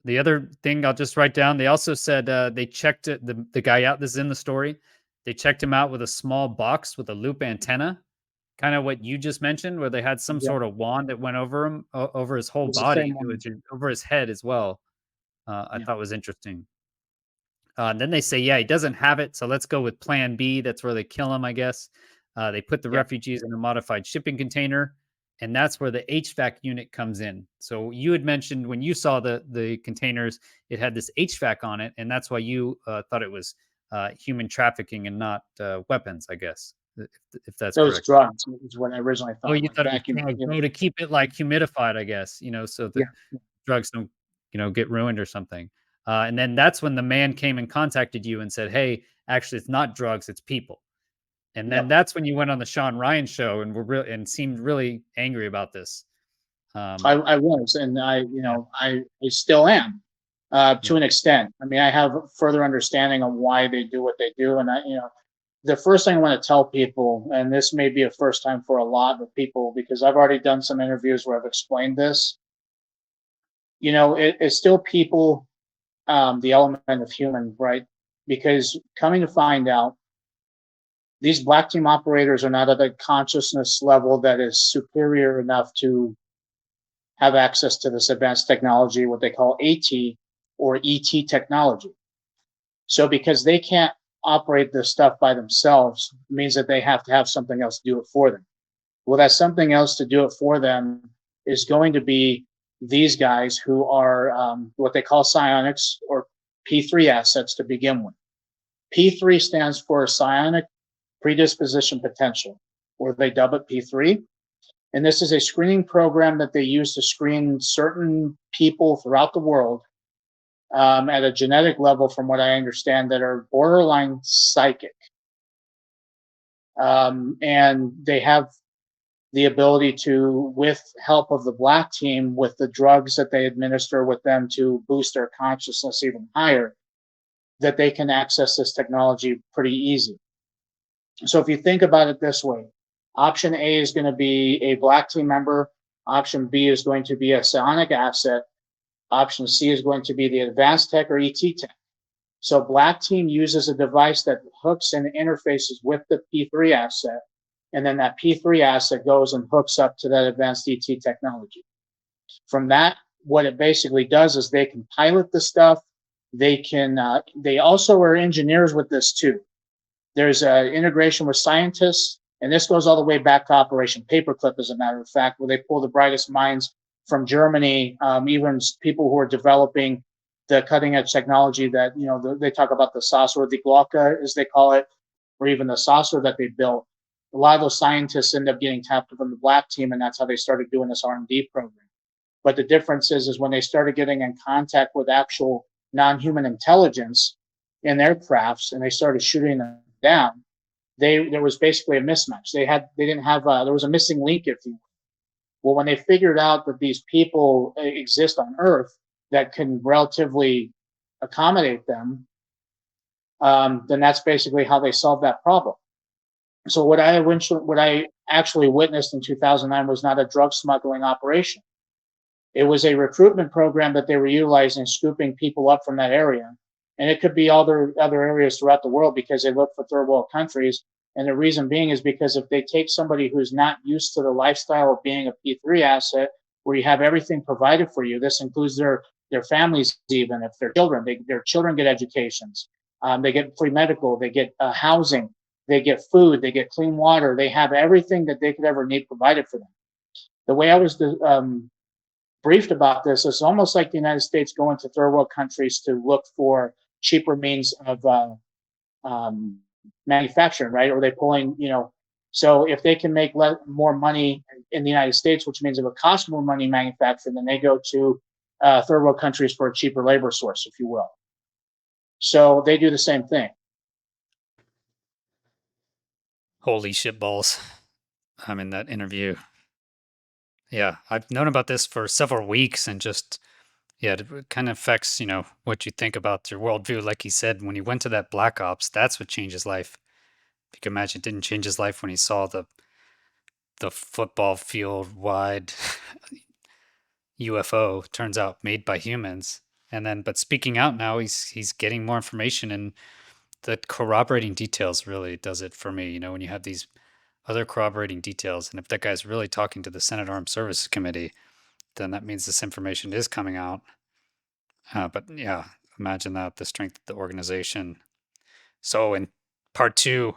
the other thing I'll just write down, they also said they checked the guy out. This is in the story. They checked him out with a small box with a loop antenna, kind of what you just mentioned, where they had some Yeah, sort of wand that went over him, over his whole it's the body, same one. which over his head as well. I Yeah, thought was interesting. And then they say, yeah, he doesn't have it. So let's go with plan B. That's where they kill him, I guess. They put the yeah. refugees in a modified shipping container. And that's where the HVAC unit comes in. So you had mentioned when you saw the containers, it had this HVAC on it. And that's why you thought it was human trafficking and not weapons, I guess, if that's Those correct. drugs is what I originally Oh, thought, you like thought it was vacuum. drugs. You know, Oh, to keep it like humidified, I guess, so yeah, that drugs don't, get ruined or something. And then that's when the man came and contacted you and said, "Hey, actually, it's not drugs, it's people." And then yep. that's when you went on the Sean Ryan show and were and seemed really angry about this. I was, and Yeah, I still am, yeah, to an extent. I mean, I have further understanding of why they do what they do, and the first thing I want to tell people, and this may be a first time for a lot of people because I've already done some interviews where I've explained this. It's still people, the element of human, right? Because coming to find out, these black team operators are not at a consciousness level that is superior enough to have access to this advanced technology, what they call AT or ET technology. So because they can't operate this stuff by themselves, means that they have to have something else do it for them. Well, that something else to do it for them is going to be these guys who are what they call psionics or P3 assets to begin with. P3 stands for psionic predisposition potential, or they dub it P3. And this is a screening program that they use to screen certain people throughout the world at a genetic level, from what I understand, that are borderline psychic. And they have the ability to, with help of the black team, with the drugs that they administer with them to boost their consciousness even higher, that they can access this technology pretty easy. So if you think about it this way, option A is going to be a black team member. Option B is going to be a psionic asset Option C is going to be the advanced tech or ET tech. So black team uses a device that hooks and interfaces with the P3 asset, and then that P3 asset goes and hooks up to that advanced ET technology. From that, what it basically does is they can pilot the stuff. They can. They also are engineers with this too. There's an integration with scientists, and this goes all the way back to Operation Paperclip, as a matter of fact, where they pull the brightest minds from Germany, even people who are developing the cutting edge technology that, they talk about the saucer, or the Glock, as they call it, or even the saucer that they built. A lot of those scientists end up getting tapped from the black team, and that's how they started doing this R&D program. But the difference is when they started getting in contact with actual non-human intelligence in their crafts, and they started shooting them down, there was basically a mismatch. There was a missing link, if you will. Well, when they figured out that these people exist on Earth that can relatively accommodate them, then that's basically how they solved that problem. So what I actually witnessed in 2009 was not a drug smuggling operation. It was a recruitment program that they were utilizing, scooping people up from that area. And it could be other areas throughout the world, because they look for third world countries. And the reason being is because if they take somebody who's not used to the lifestyle of being a P3 asset, where you have everything provided for you, this includes their families, even if they're children, their children get educations, they get free medical, they get housing, they get food, they get clean water, they have everything that they could ever need provided for them. The way I was briefed about this, it's almost like the United States going to third world countries to look for cheaper means of manufacturing, right? Or they pulling, so if they can make more money in the United States, which means it would cost more money manufacturing, then they go to third world countries for a cheaper labor source, if you will. So they do the same thing. Holy shit balls. I'm in that interview. Yeah, I've known about this for several weeks, and just, it kind of affects, what you think about your worldview. Like he said, when he went to that Black Ops, that's what changed his life. If you can imagine, it didn't change his life when he saw the football field wide UFO, turns out made by humans. And then, but speaking out now, he's getting more information, and the corroborating details really does it for me. When you have these other corroborating details, and if that guy's really talking to the Senate Armed Services Committee, then that means this information is coming out. But yeah, imagine that, the strength of the organization. So in part 2,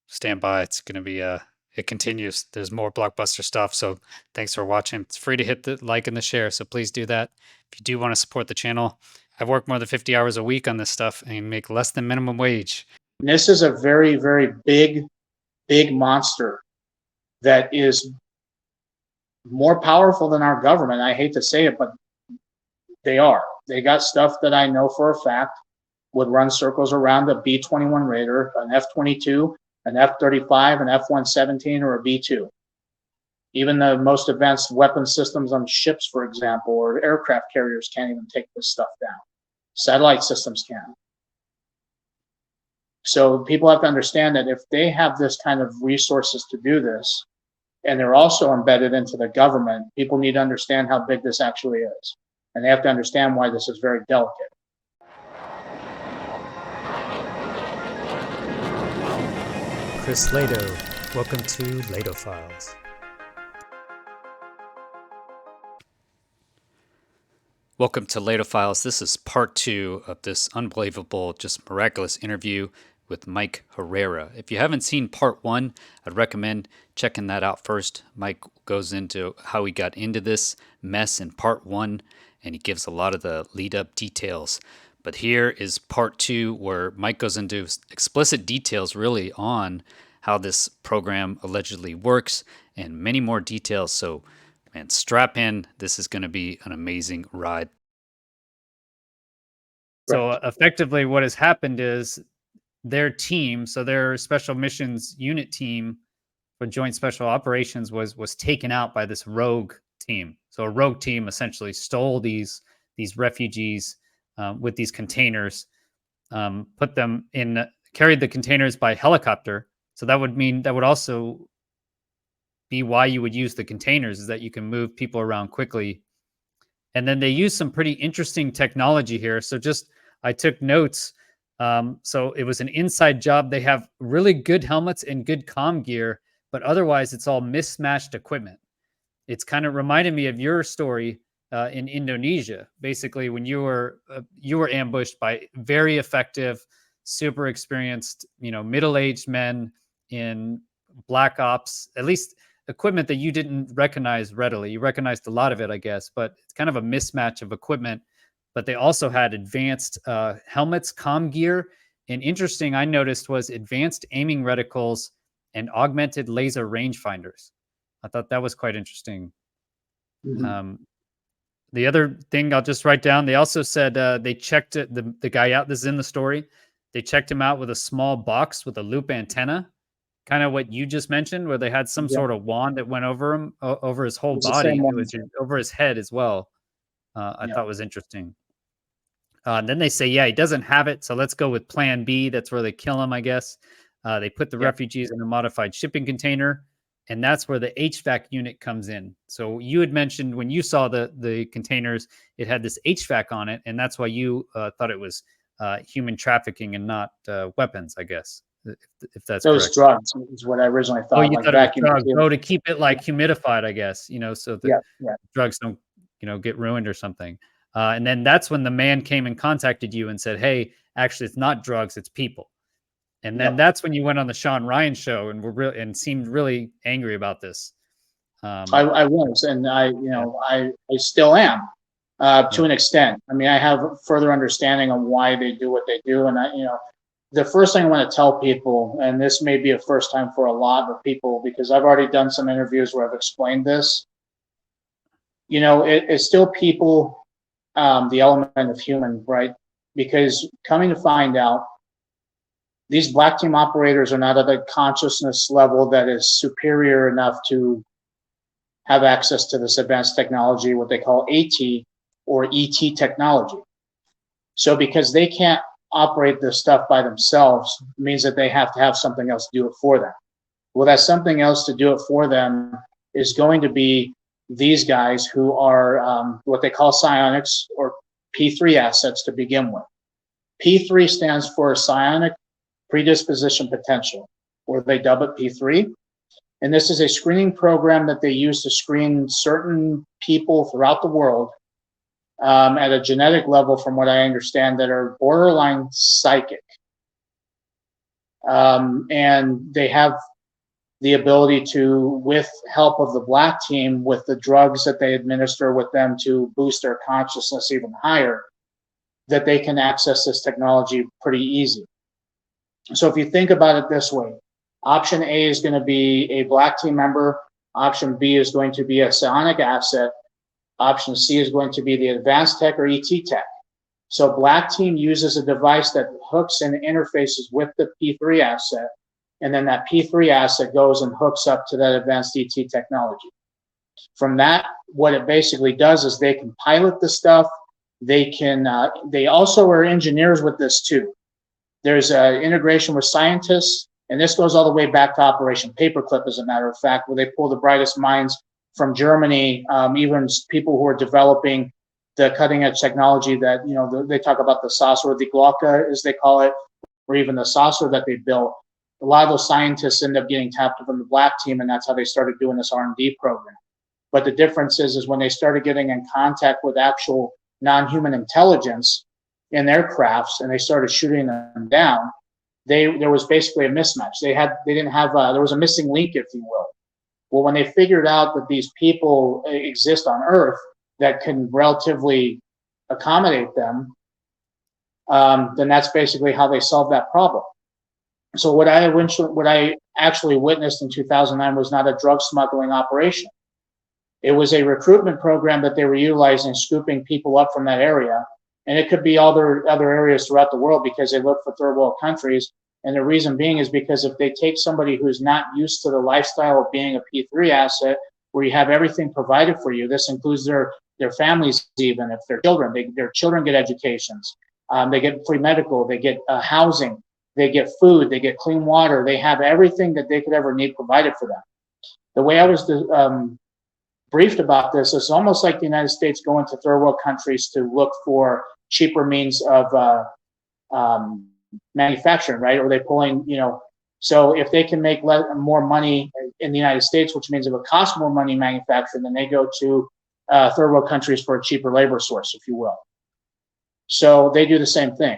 stand by. It's going to be it continues. There's more blockbuster stuff. So thanks for watching. It's free to hit the like and the share. So please do that. If you do want to support the channel, I've worked more than 50 hours a week on this stuff and make less than minimum wage. And this is a very, very big monster that is more powerful than our government. I hate to say it, but they are. They got stuff that I know for a fact would run circles around a B-21 Raider, an F-22, an F-35, an F-117, or a B-2. Even the most advanced weapon systems on ships, for example, or aircraft carriers can't even take this stuff down. Satellite systems can. So people have to understand that if they have this kind of resources to do this, and they're also embedded into the government, people need to understand how big this actually is. And they have to understand why this is very delicate. Chris Lehto, welcome to LehtoFiles. Welcome to LehtoFiles. This is part 2 of this unbelievable, just miraculous interview with Mike Herrera. If you haven't seen part 1, I'd recommend checking that out first. Mike goes into how he got into this mess in part 1, and he gives a lot of the lead-up details. But here is part 2, where Mike goes into explicit details really on how this program allegedly works, and many more details. So, man, strap in. This is going to be an amazing ride. So effectively what has happened is their team, so their special missions unit team for joint special operations was taken out by this rogue team. So a rogue team essentially stole these refugees with these containers, put them in, carried the containers by helicopter. So that would also be why you would use the containers, is that you can move people around quickly And then they use some pretty interesting technology here. So I took notes. So it was an inside job. They have really good helmets and good comm gear, but otherwise it's all mismatched equipment. It's kind of reminded me of your story in Indonesia. Basically, when you were ambushed by very effective, super experienced, middle-aged men in black ops, at least equipment that you didn't recognize readily. You recognized a lot of it, I guess, but it's kind of a mismatch of equipment. But they also had advanced helmets, comm gear, and interesting I noticed was advanced aiming reticles and augmented laser rangefinders. I thought that was quite interesting. Mhm. The other thing I'll just write down, they also said they checked the guy out. This is in the story. They checked him out with a small box with a loop antenna, kind of what you just mentioned, where they had some Yeah, sort of wand that went over him, over his whole it's the same body. It one. was over his head as well. I Yeah, thought was interesting. And then they say, yeah, he doesn't have it. So let's go with plan B. That's where they kill him, I guess. They put the yeah. refugees in a modified shipping container. And that's where the HVAC unit comes in. So you had mentioned when you saw the containers, it had this HVAC on it. And that's why you thought it was human trafficking and not weapons, I guess, if that's Those correct. drugs is what I originally Oh, thought, you like thought it was vacuum drugs. sealed. Oh, to keep it like Yeah, humidified, I guess, so that yeah, yeah. drugs don't, get ruined or something. And then that's when the man came and contacted you and said, "Hey, actually, it's not drugs, it's people." And then Yep. that's when you went on the Sean Ryan show and were and seemed really angry about this. I was, and Yeah, I still am, yeah, to an extent. I mean, I have further understanding on why they do what they do, and the first thing I want to tell people, and this may be a first time for a lot of people because I've already done some interviews where I've explained this. It's still people, the element of human, right? Because coming to find out, these black team operators are not at a consciousness level that is superior enough to have access to this advanced technology, what they call AT or ET technology. So because they can't operate this stuff by themselves, means that they have to have something else do it for them. Well, that something else to do it for them is going to be these guys who are what they call psionics or P3 assets to begin with. P3 stands for psionic predisposition potential, or they dub it P3. And this is a screening program that they use to screen certain people throughout the world at a genetic level, from what I understand, that are borderline psychic. And they have the ability to, with help of the black team, with the drugs that they administer with them to boost their consciousness even higher, that they can access this technology pretty easy. So if you think about it this way, option A is going to be a black team member. Option B is going to be a psionic asset. Option C is going to be the advanced tech or ET tech. So black team uses a device that hooks and interfaces with the P3 asset, and then that P3 asset goes and hooks up to that advanced ET technology. From that, what it basically does is they can pilot the stuff. They can. They also are engineers with this too. There's an integration with scientists, and this goes all the way back to Operation Paperclip, as a matter of fact, where they pull the brightest minds from Germany, even people who are developing the cutting edge technology that, they talk about the saucer, or the Glock, as they call it, or even the saucer that they built. A lot of those scientists end up getting tapped from the black team, and that's how they started doing this R&D program. But the difference is when they started getting in contact with actual non-human intelligence in their crafts, and they started shooting them down, there was basically a mismatch. There was a missing link, if you will. Well, when they figured out that these people exist on Earth that can relatively accommodate them, then that's basically how they solved that problem. So what I actually witnessed in 2009 was not a drug smuggling operation. It was a recruitment program that they were utilizing, scooping people up from that area. And it could be other areas throughout the world, because they look for third world countries. And the reason being is because if they take somebody who's not used to the lifestyle of being a P3 asset, where you have everything provided for you, this includes their families, even if they're children, their children get educations, they get free medical, they get housing, they get food, they get clean water, they have everything that they could ever need provided for them. The way I was briefed about this, it's almost like the United States going to third world countries to look for cheaper means of manufacturing, right? Or they pulling, so if they can make more money in the United States, which means it would cost more money manufacturing, then they go to third world countries for a cheaper labor source, if you will. So they do the same thing.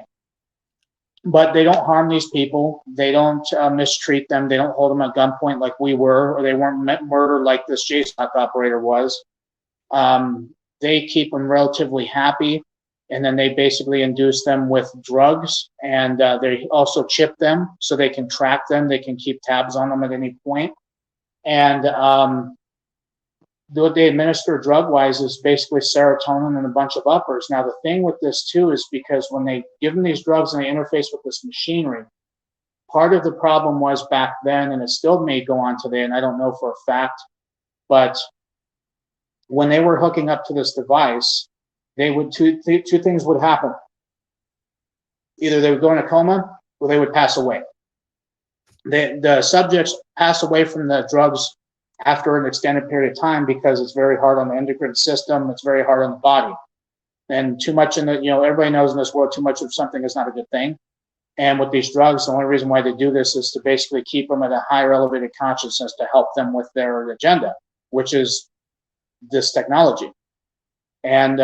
But they don't harm these people. They don't mistreat them. They don't hold them at gunpoint like we were, or they weren't murdered like this JSOC operator was. They keep them relatively happy, and then they basically induce them with drugs, and they also chip them so they can track them. They can keep tabs on them at any point. And what they administer drug-wise is basically serotonin and a bunch of uppers. Now, the thing with this, too, is because when they give them these drugs and they interface with this machinery, part of the problem was back then, and it still may go on today, and I don't know for a fact, but when they were hooking up to this device, they would two things would happen. Either they would go in a coma or they would pass away. The subjects pass away from the drugs after an extended period of time because it's very hard on the endocrine system. It's very hard on the body. And too much in the, everybody knows in this world, too much of something is not a good thing. And with these drugs, the only reason why they do this is to basically keep them at a higher elevated consciousness to help them with their agenda, which is this technology. And,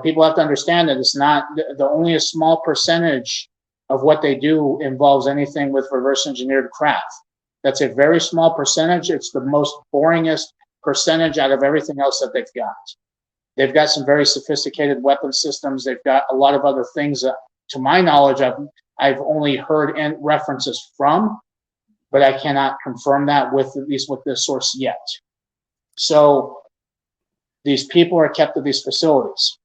people have to understand that it's not only a small percentage of what they do involves anything with reverse engineered craft. That's a very small percentage. It's the most boringest percentage out of everything else that they've got. They've got some very sophisticated weapon systems. They've got a lot of other things that, to my knowledge, I've only heard references from, but I cannot confirm that with at least with this source yet. So these people are kept at these facilities.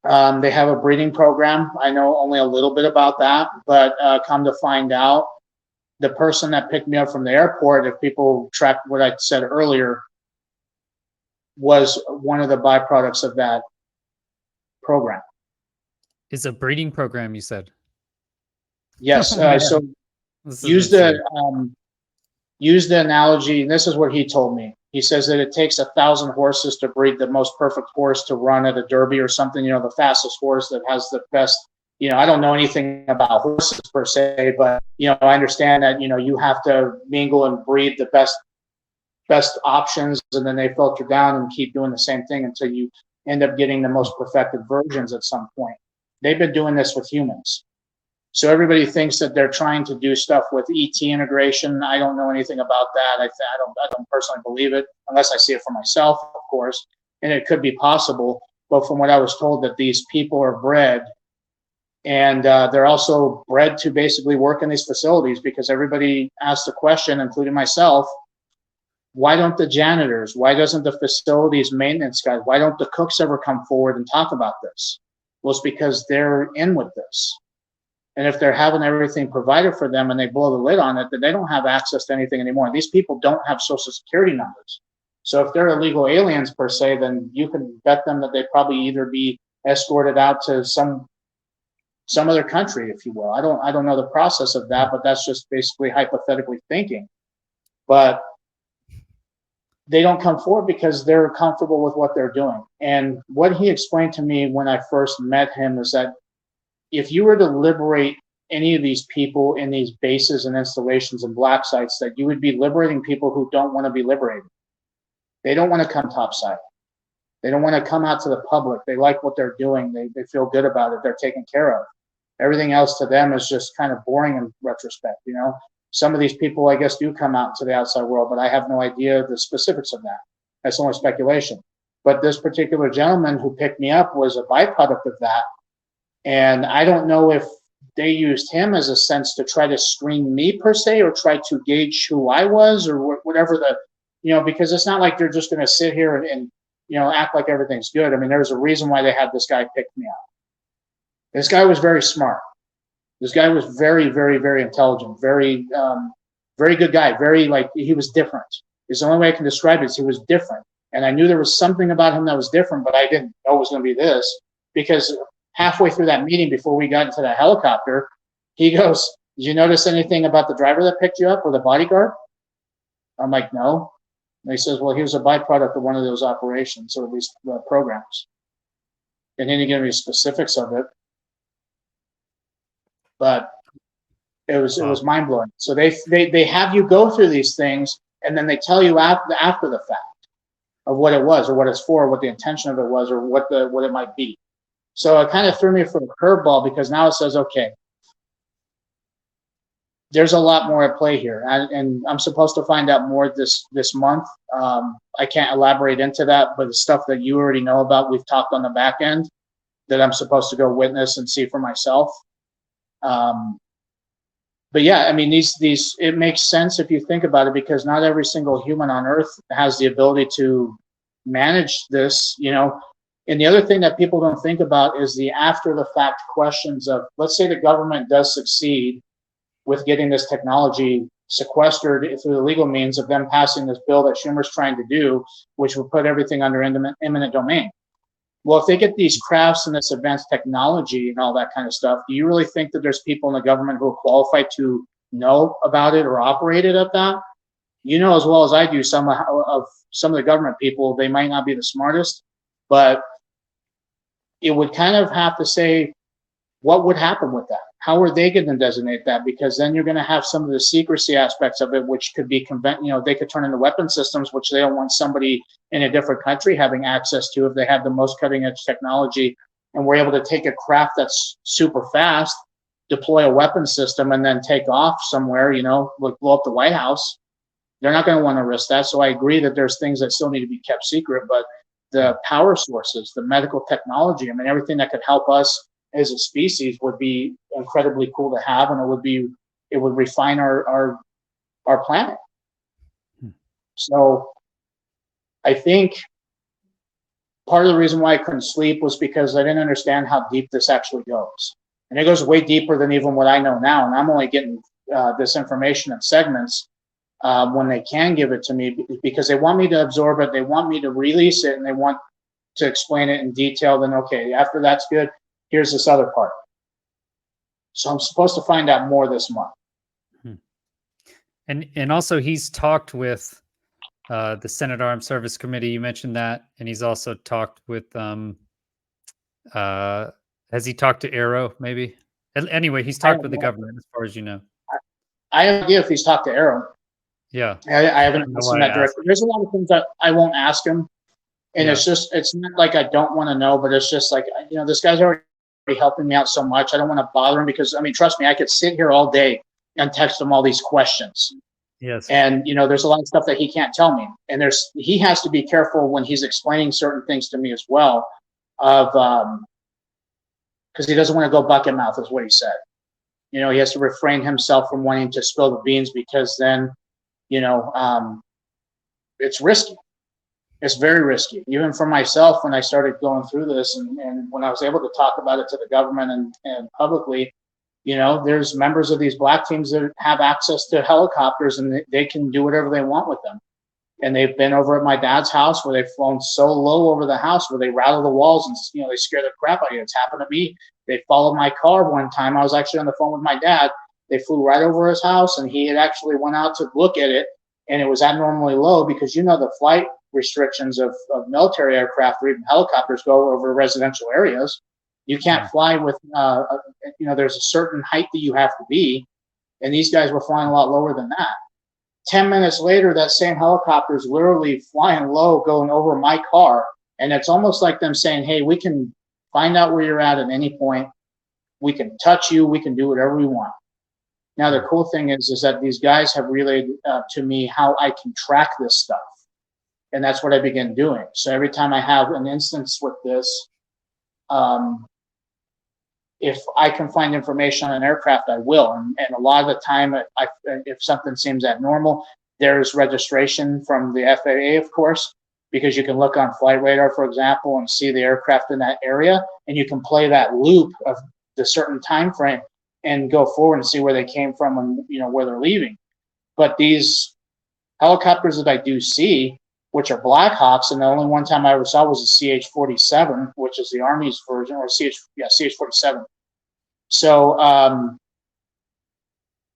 They have a breeding program. I know only a little bit about that, but come to find out, the person that picked me up from the airport, if people track what I said earlier, was one of the byproducts of that program. It's a breeding program, you said? Yes. So use the analogy, and this is what he told me. He says that it takes 1,000 horses to breed the most perfect horse to run at a derby or something, the fastest horse that has the best. I don't know anything about horses per se, but, I understand that, you have to mingle and breed the best options, and then they filter down and keep doing the same thing until you end up getting the most perfected versions at some point. They've been doing this with humans. So everybody thinks that they're trying to do stuff with ET integration. I don't know anything about that. I don't personally believe it unless I see it for myself, of course, and it could be possible. But from what I was told, that these people are bred, and they're also bred to basically work in these facilities, because everybody asked the question, including myself, why don't the janitors, why doesn't the facilities maintenance guys, why don't the cooks ever come forward and talk about this? Well, it's because they're in with this. And if they're having everything provided for them and they blow the lid on it, then they don't have access to anything anymore. These people don't have social security numbers. So if they're illegal aliens per se, then you can bet them that they'd probably either be escorted out to some other country, if you will. I don't know the process of that, but that's just basically hypothetically thinking. But they don't come forward because they're comfortable with what they're doing. And what he explained to me when I first met him is that if you were to liberate any of these people in these bases and installations and black sites, that you would be liberating people who don't want to be liberated. They don't want to come topside. They don't want to come out to the public. They like what they're doing. They feel good about it. They're taken care of. Everything else to them is just kind of boring in retrospect, Some of these people, I guess, do come out to the outside world, but I have no idea the specifics of that. That's only speculation. But this particular gentleman who picked me up was a byproduct of that. And I don't know if they used him as a sense to try to screen me per se, or try to gauge who I was, or whatever because it's not like they're just going to sit here and act like everything's good. I mean, there's a reason why they had this guy pick me up. This guy was very smart. This guy was very, very, very intelligent, very, very good guy. He was different. It's the only way I can describe it is he was different. And I knew there was something about him that was different, but I didn't know it was going to be this, because halfway through that meeting, before we got into the helicopter, he goes, "Did you notice anything about the driver that picked you up or the bodyguard?" I'm like, "No." And he says, well, here's a byproduct of one of those operations, or at least the programs. And he didn't give me specifics of it, but it was mind blowing. So they have you go through these things, and then they tell you after the fact of what it was, or what it's for, what the intention of it was, or what it might be. So it kind of threw me for a curveball, because now it says, okay, there's a lot more at play here, and I'm supposed to find out more this month. I can't elaborate into that, but the stuff that you already know about, we've talked on the back end, that I'm supposed to go witness and see for myself. But yeah, I mean, these it makes sense if you think about it, because not every single human on Earth has the ability to manage this, you know. And the other thing that people don't think about is the after the fact questions of, let's say the government does succeed with getting this technology sequestered through the legal means of them passing this bill that Schumer's trying to do, which would put everything under eminent domain. Well, if they get these crafts and this advanced technology and all that kind of stuff, do you really think that there's people in the government who are qualified to know about it or operate it at that? You know as well as I do, some of the government people, they might not be the smartest, but it would kind of have to say, what would happen with that? How are they going to designate that? Because then you're going to have some of the secrecy aspects of it, which could be, they could turn into weapon systems, which they don't want somebody in a different country having access to if they have the most cutting edge technology. And we're able to take a craft that's super fast, deploy a weapon system, and then take off somewhere, like blow up the White House. They're not going to want to risk that. So I agree that there's things that still need to be kept secret, but the power sources, the medical technology, I mean, everything that could help us as a species would be incredibly cool to have, and it would refine our planet. So I think part of the reason why I couldn't sleep was because I didn't understand how deep this actually goes. And it goes way deeper than even what I know now. And I'm only getting this information in segments when they can give it to me, because they want me to absorb it, they want me to release it, and they want to explain it in detail. Then, okay, after that's good, here's this other part. So I'm supposed to find out more this month. And also he's talked with the Senate Armed Service Committee. You mentioned that, and he's also talked with has he talked to Arrow maybe? Anyway, he's talked with the government as far as you know. I have no idea if he's talked to Arrow. Yeah, I haven't asked him that directly. There's a lot of things that I won't ask him, and it's not like I don't want to know, but it's just like, this guy's already helping me out so much. I don't want to bother him, because I mean, trust me, I could sit here all day and text him all these questions. Yes. And there's a lot of stuff that he can't tell me, and he has to be careful when he's explaining certain things to me as well, of because he doesn't want to go bucket mouth, is what he said. He has to refrain himself from wanting to spill the beans, because then it's risky. It's very risky. Even for myself, when I started going through this, and when I was able to talk about it to the government and publicly, there's members of these black teams that have access to helicopters, and they can do whatever they want with them. And they've been over at my dad's house, where they've flown so low over the house where they rattle the walls, and they scare the crap out of you. It's happened to me. They followed my car one time. I was actually on the phone with my dad. They flew right over his house, and he had actually went out to look at it, and it was abnormally low, because the flight restrictions of military aircraft or even helicopters go over residential areas. You can't fly with, there's a certain height that you have to be, and these guys were flying a lot lower than that. 10 minutes later, that same helicopter is literally flying low, going over my car, and it's almost like them saying, hey, we can find out where you're at any point. We can touch you. We can do whatever we want. Now, the cool thing is that these guys have relayed to me how I can track this stuff. And that's what I began doing. So every time I have an instance with this, if I can find information on an aircraft, I will. And a lot of the time, if something seems abnormal, there's registration from the FAA, of course, because you can look on flight radar, for example, and see the aircraft in that area, and you can play that loop of the certain time frame and go forward and see where they came from and where they're leaving. But these helicopters that I do see, which are Black Hawks, and the only one time I ever saw was a CH-47, which is the Army's version, or CH-47. So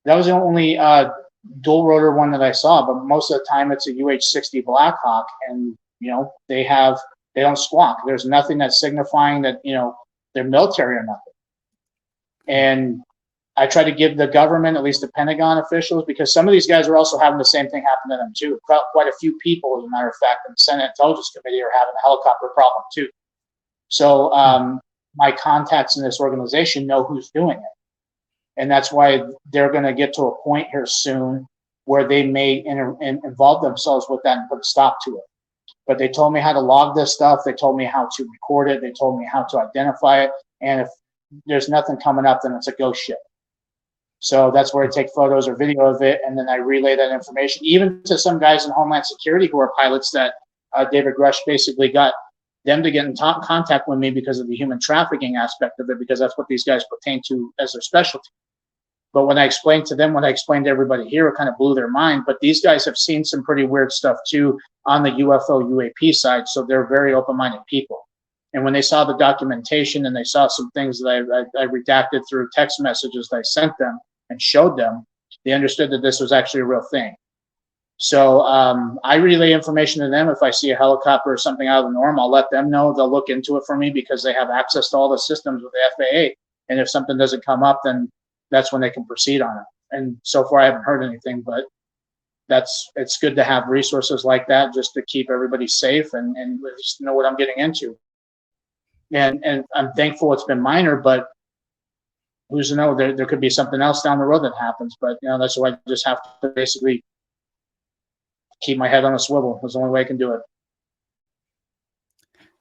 that was the only dual rotor one that I saw, but most of the time it's a UH-60 Blackhawk, and they don't squawk. There's nothing that's signifying that they're military or nothing. And I try to give the government, at least the Pentagon officials, because some of these guys are also having the same thing happen to them too. Quite a few people, as a matter of fact, in the Senate Intelligence Committee are having a helicopter problem too. So my contacts in this organization know who's doing it. And that's why they're going to get to a point here soon where they may involve themselves with that and put a stop to it. But they told me how to log this stuff. They told me how to record it. They told me how to identify it. And if there's nothing coming up, then it's a ghost ship. So that's where I take photos or video of it, and then I relay that information, even to some guys in Homeland Security who are pilots that David Grush basically got them to get in contact with me because of the human trafficking aspect of it, because that's what these guys pertain to as their specialty. But when I explained to them, when I explained to everybody here, it kind of blew their mind. But these guys have seen some pretty weird stuff too on the UFO UAP side, so they're very open-minded people. And when they saw the documentation and they saw some things that I redacted through text messages that I sent them and showed them, they understood that this was actually a real thing. So I relay information to them. If I see a helicopter or something out of the norm, I'll let them know. They'll look into it for me because they have access to all the systems with the FAA. And if something doesn't come up, then that's when they can proceed on it. And so far I haven't heard anything, but it's good to have resources like that just to keep everybody safe and just know what I'm getting into. And I'm thankful it's been minor, but who's to know, there could be something else down the road that happens. But that's why I just have to basically keep my head on a swivel. That's the only way I can do it.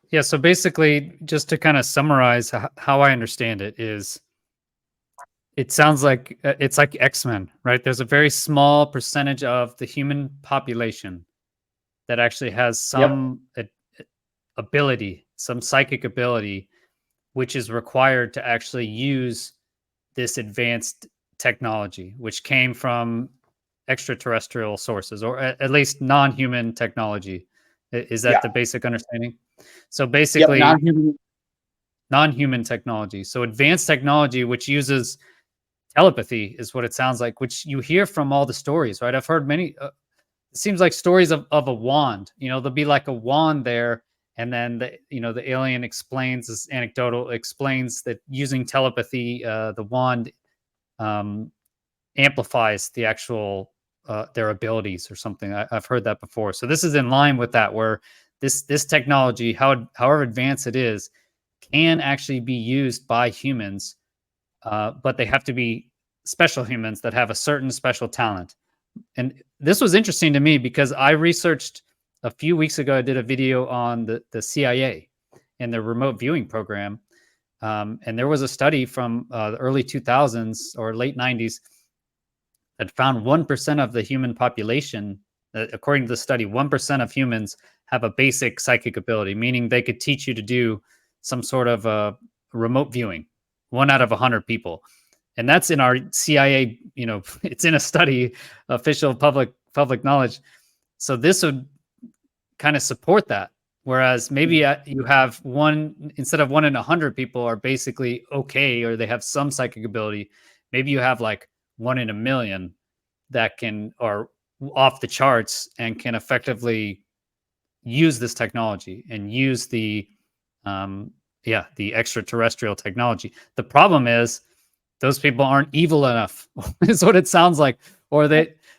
Yeah, so basically, just to kind of summarize how I understand it is, it sounds like it's like X-Men, right? There's a very small percentage of the human population that actually has some ability, some psychic ability, which is required to actually use this advanced technology, which came from extraterrestrial sources, or at least non-human technology. Is that the basic understanding? So basically, non-human technology. So advanced technology, which uses telepathy, is what it sounds like, which you hear from all the stories, right? I've heard many, it seems like stories of a wand. There'll be like a wand there, and then the alien explains, this anecdotal explains that using telepathy, the wand amplifies the actual their abilities or something. I've heard that before. So this is in line with that, where this technology, however advanced it is, can actually be used by humans, but they have to be special humans that have a certain special talent. And this was interesting to me because I researched a few weeks ago. I did a video on the CIA and their remote viewing program. And there was a study from the early 2000s or late 90s that found 1% of the human population, according to the study, 1% of humans have a basic psychic ability, meaning they could teach you to do some sort of remote viewing, 1 out of 100 people. And that's in our CIA, it's in a study, official public knowledge. So this would kind of support that. Whereas maybe you have instead of 1 in 100 people are basically okay, or they have some psychic ability, maybe you have like 1 in a million that are off the charts and can effectively use this technology and use the extraterrestrial technology. The problem is those people aren't evil enough, is what it sounds like.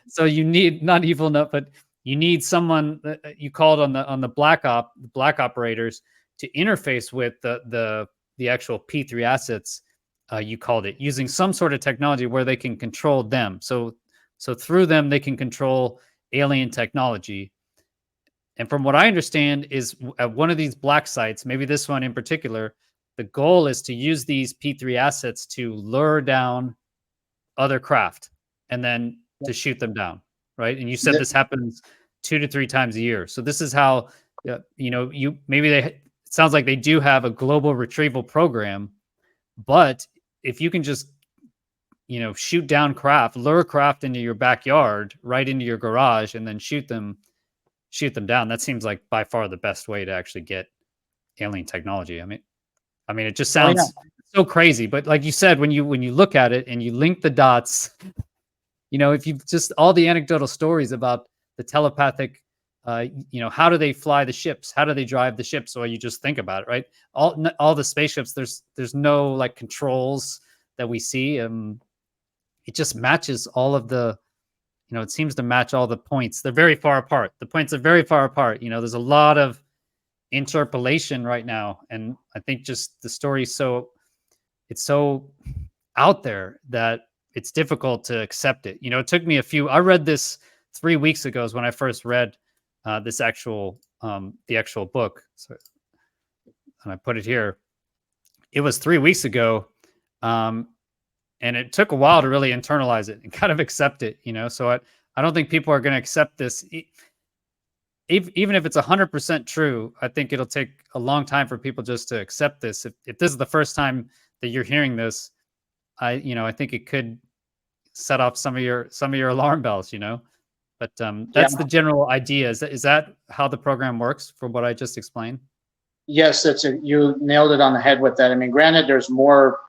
So you need, not evil enough, but you need someone that you called on the black operators to interface with the actual P3 assets. You called it, using some sort of technology where they can control them. So through them, they can control alien technology. And from what I understand is at one of these black sites, maybe this one in particular, the goal is to use these P3 assets to lure down other craft and then to shoot them down, right? And you said this happens 2 to 3 times a year. So this is how, it sounds like they do have a global retrieval program, but if you can just, shoot down craft, lure craft into your backyard, right into your garage, and then shoot them down, that seems like by far the best way to actually get alien technology. I mean, it just sounds so crazy, but like you said, when you look at it and you link the dots, You know, if you just all the anecdotal stories about the telepathic, you know, how do they fly the ships? How do they drive the ships? Or you just think about it, right? All the spaceships, there's no like controls that we see. It just matches all of the, you know, it seems to match all the points. They're very far apart. The points are very far apart. You know, there's a lot of interpolation right now, and I think just the story it's so out there that it's difficult to accept it. You know, it took me I read this 3 weeks ago is when I first read this actual the actual book. So, and I put it here. It was 3 weeks ago, and it took a while to really internalize it and kind of accept it. You know, so I don't think people are going to accept this. Even if it's 100% true, I think it'll take a long time for people just to accept this. If this is the first time that you're hearing this, I think it could set off some of your alarm bells, you know. But that's the general idea. Is that how the program works from what I just explained? Yes, you nailed it on the head with that. I mean, granted, there's more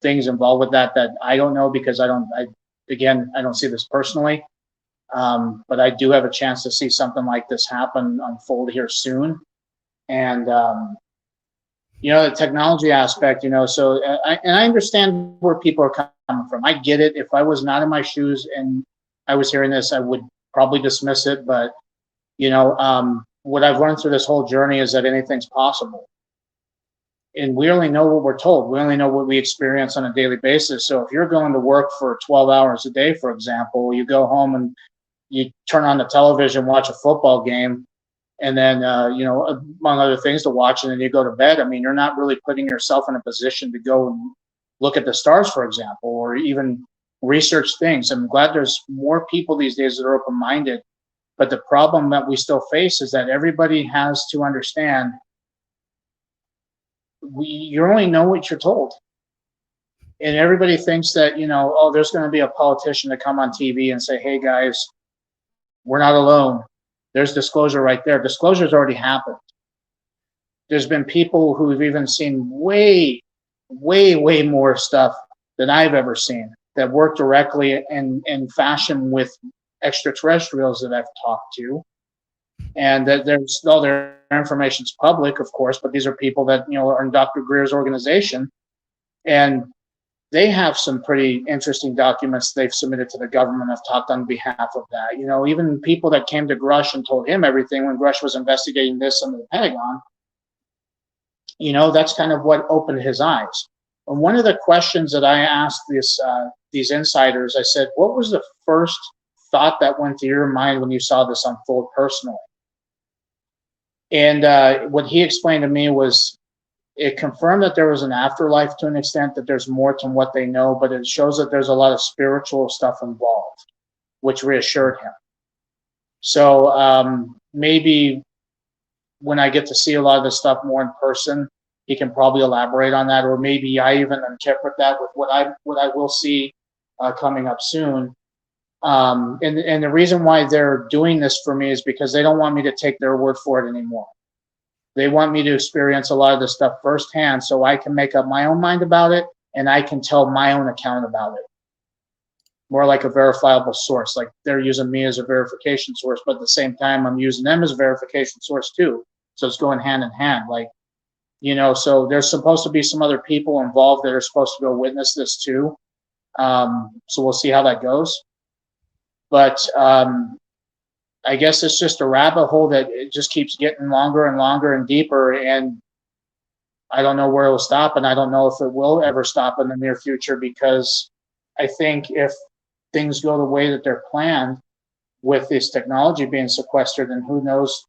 things involved with that I don't know because I don't see this personally. But I do have a chance to see something like this happen unfold here soon. And, the technology aspect, so I understand where people are coming from. I get it. If I was not in my shoes and I was hearing this, I would probably dismiss it. But, what I've learned through this whole journey is that anything's possible. And we only know what we're told. We only know what we experience on a daily basis. So if you're going to work for 12 hours a day, for example, you go home and you turn on the television, watch a football game, and then, among other things to watch, and then you go to bed. I mean, you're not really putting yourself in a position to go and look at the stars, for example, or even research things. I'm glad there's more people these days that are open-minded. But the problem that we still face is that everybody has to understand you only know what you're told. And everybody thinks that, there's going to be a politician to come on TV and say, hey, guys, we're not alone. There's disclosure right there. Disclosure's already happened. There's been people who've even seen way, way, way more stuff than I've ever seen that work directly in fashion with extraterrestrials that I've talked to. And that there's all their information's public, of course, but these are people that, are in Dr. Greer's organization. And they have some pretty interesting documents they've submitted to the government. I've talked on behalf of that. Even people that came to Grush and told him everything when Grush was investigating this under the Pentagon, that's kind of what opened his eyes. And one of the questions that I asked these insiders, I said, what was the first thought that went to your mind when you saw this unfold personally? And what he explained to me was, it confirmed that there was an afterlife to an extent, that there's more to what they know, but it shows that there's a lot of spiritual stuff involved, which reassured him. So maybe when I get to see a lot of this stuff more in person, he can probably elaborate on that, or maybe I even interpret that with what I will see coming up soon. And the reason why they're doing this for me is because they don't want me to take their word for it anymore. They want me to experience a lot of this stuff firsthand so I can make up my own mind about it and I can tell my own account about it. More like a verifiable source, like they're using me as a verification source, but at the same time, I'm using them as a verification source too. So it's going hand in hand. So there's supposed to be some other people involved that are supposed to go witness this too. So we'll see how that goes. But I guess it's just a rabbit hole that it just keeps getting longer and longer and deeper. And I don't know where it will stop. And I don't know if it will ever stop in the near future, because I think if things go the way that they're planned with this technology being sequestered, and who knows,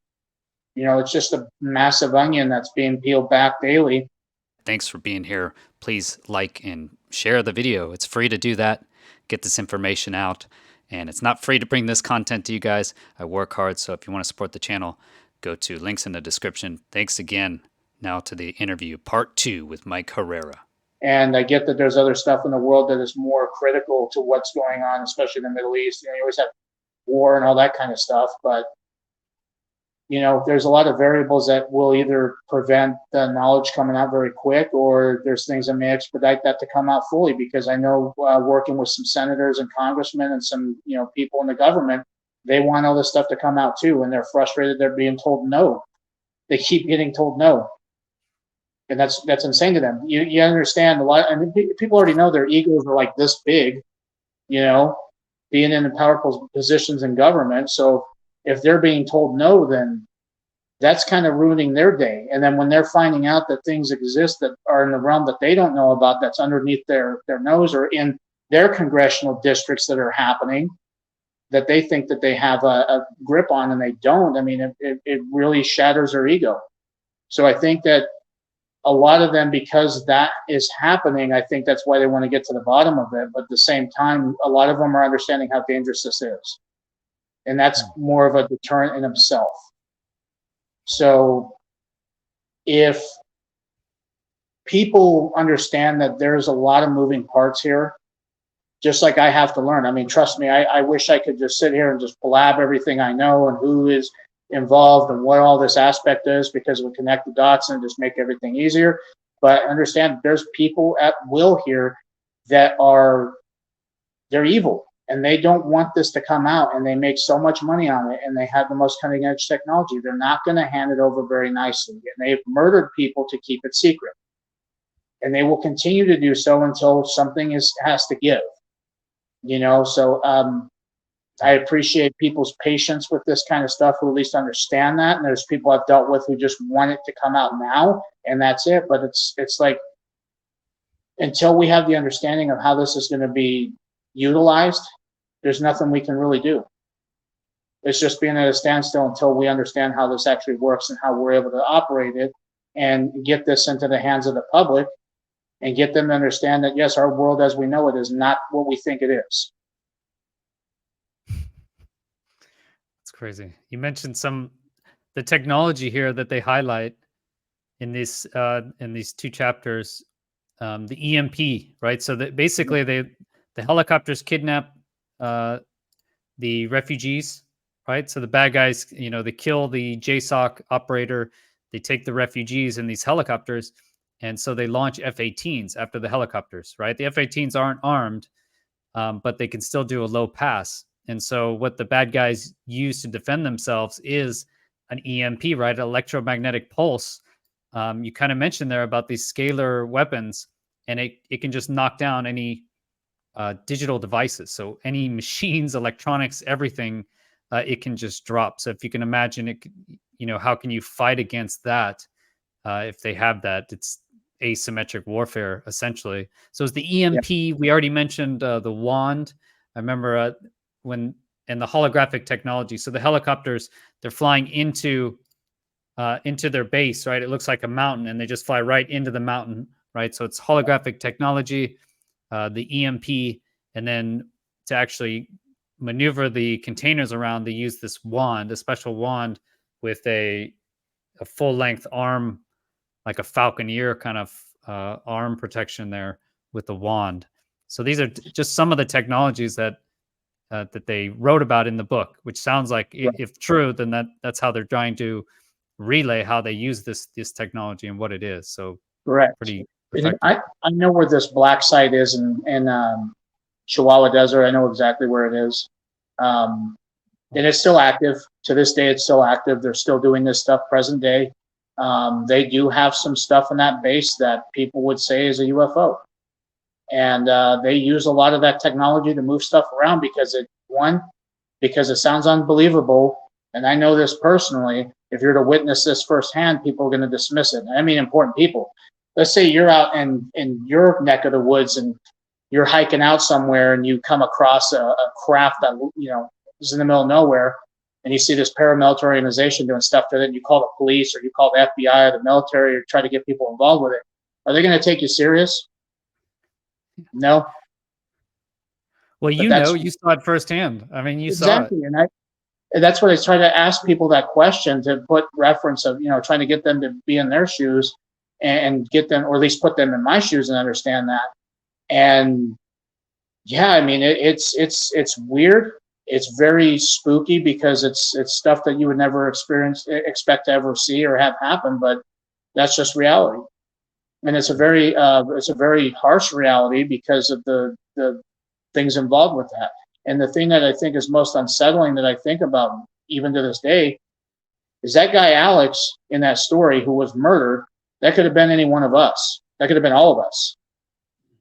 it's just a massive onion that's being peeled back daily. Thanks for being here. Please like and share the video. It's free to do that. Get this information out. And it's not free to bring this content to you guys. I work hard, so if you want to support the channel, go to links in the description. Thanks again. Now to the interview, part 2 with Mike Herrera. And I get that there's other stuff in the world that is more critical to what's going on, especially in the Middle East. You always have war and all that kind of stuff. But there's a lot of variables that will either prevent the knowledge coming out very quick, or there's things that may expedite that to come out fully. Because I know, working with some senators and congressmen and some, people in the government, they want all this stuff to come out too, and they're frustrated they're being told no. They keep getting told no. And that's insane to them. You understand a lot, and people already know their egos are like this big, being in powerful positions in government. So if they're being told no, then that's kind of ruining their day. And then when they're finding out that things exist that are in the realm that they don't know about, that's underneath their nose, or in their congressional districts that are happening, that they think that they have a grip on and they don't, I mean, it really shatters their ego. So I think that a lot of them, because that is happening, I think that's why they want to get to the bottom of it. But at the same time, a lot of them are understanding how dangerous this is. And that's more of a deterrent in himself. So if people understand that there's a lot of moving parts here, just like I have to learn. I mean, trust me, I wish I could just sit here and just blab everything I know and who is involved and what all this aspect is, because it would connect the dots and just make everything easier. But understand there's people at will here that they're evil, and they don't want this to come out, and they make so much money on it, and they have the most cutting edge technology. They're not going to hand it over very nicely, and they've murdered people to keep it secret, and they will continue to do so until something has to give. So I appreciate people's patience with this kind of stuff, who at least understand that. And there's people I've dealt with who just want it to come out now, and that's it. But it's like, until we have the understanding of how this is going to be utilized, there's nothing we can really do. It's just being at a standstill until we understand how this actually works and how we're able to operate it and get this into the hands of the public, and get them to understand that, yes, our world as we know it is not what we think it is. It's crazy. You mentioned the technology here that they highlight in these two chapters, the EMP, right? So that basically the helicopters kidnap the refugees, right? So the bad guys, they kill the JSOC operator, they take the refugees in these helicopters, and so they launch F-18s after the helicopters, right? The F-18s aren't armed, but they can still do a low pass. And so what the bad guys use to defend themselves is an EMP, right? Electromagnetic pulse. You kind of mentioned there about these scalar weapons, and it can just knock down any digital devices. So any machines, electronics, everything, it can just drop. So if you can imagine it, how can you fight against that? If they have that, it's asymmetric warfare, essentially. So it's the EMP. Yeah. We already mentioned the wand. I remember when and the holographic technology. So the helicopters, they're flying into their base, right? It looks like a mountain, and they just fly right into the mountain, right? So it's holographic technology, the EMP, and then to actually maneuver the containers around, they use this wand, a special wand with a full-length arm, like a falconeer kind of arm protection there with the wand. So these are just some of the technologies that they wrote about in the book, which sounds like, if true, then that's how they're trying to relay how they use this technology and what it is. So correct. Pretty I know where this black site is in Chihuahua Desert. I know exactly where it is. And it's still active. To this day, it's still active. They're still doing this stuff present day. They do have some stuff in that base that people would say is a UFO. And they use a lot of that technology to move stuff around because it sounds unbelievable. And I know this personally. If you're to witness this firsthand, people are going to dismiss it. I mean, important people. Let's say you're out in your neck of the woods and you're hiking out somewhere and you come across a craft that is in the middle of nowhere, and you see this paramilitary organization doing stuff to it, and you call the police or you call the FBI or the military or try to get people involved with it. Are they going to take you serious? No. Well, you saw it firsthand. I mean, you exactly, saw it. And that's what I try to ask people that question, to put reference of, trying to get them to be in their shoes and get them, or at least put them in my shoes and understand that. And yeah, I mean, it's weird. it's very spooky because it's stuff that you would never expect to ever see or have happen, but that's just reality. And it's a very harsh reality because of the things involved with that. And the thing that I think is most unsettling that I think about even to this day is that guy Alex in that story who was murdered. That could have been any one of us. That could have been all of us.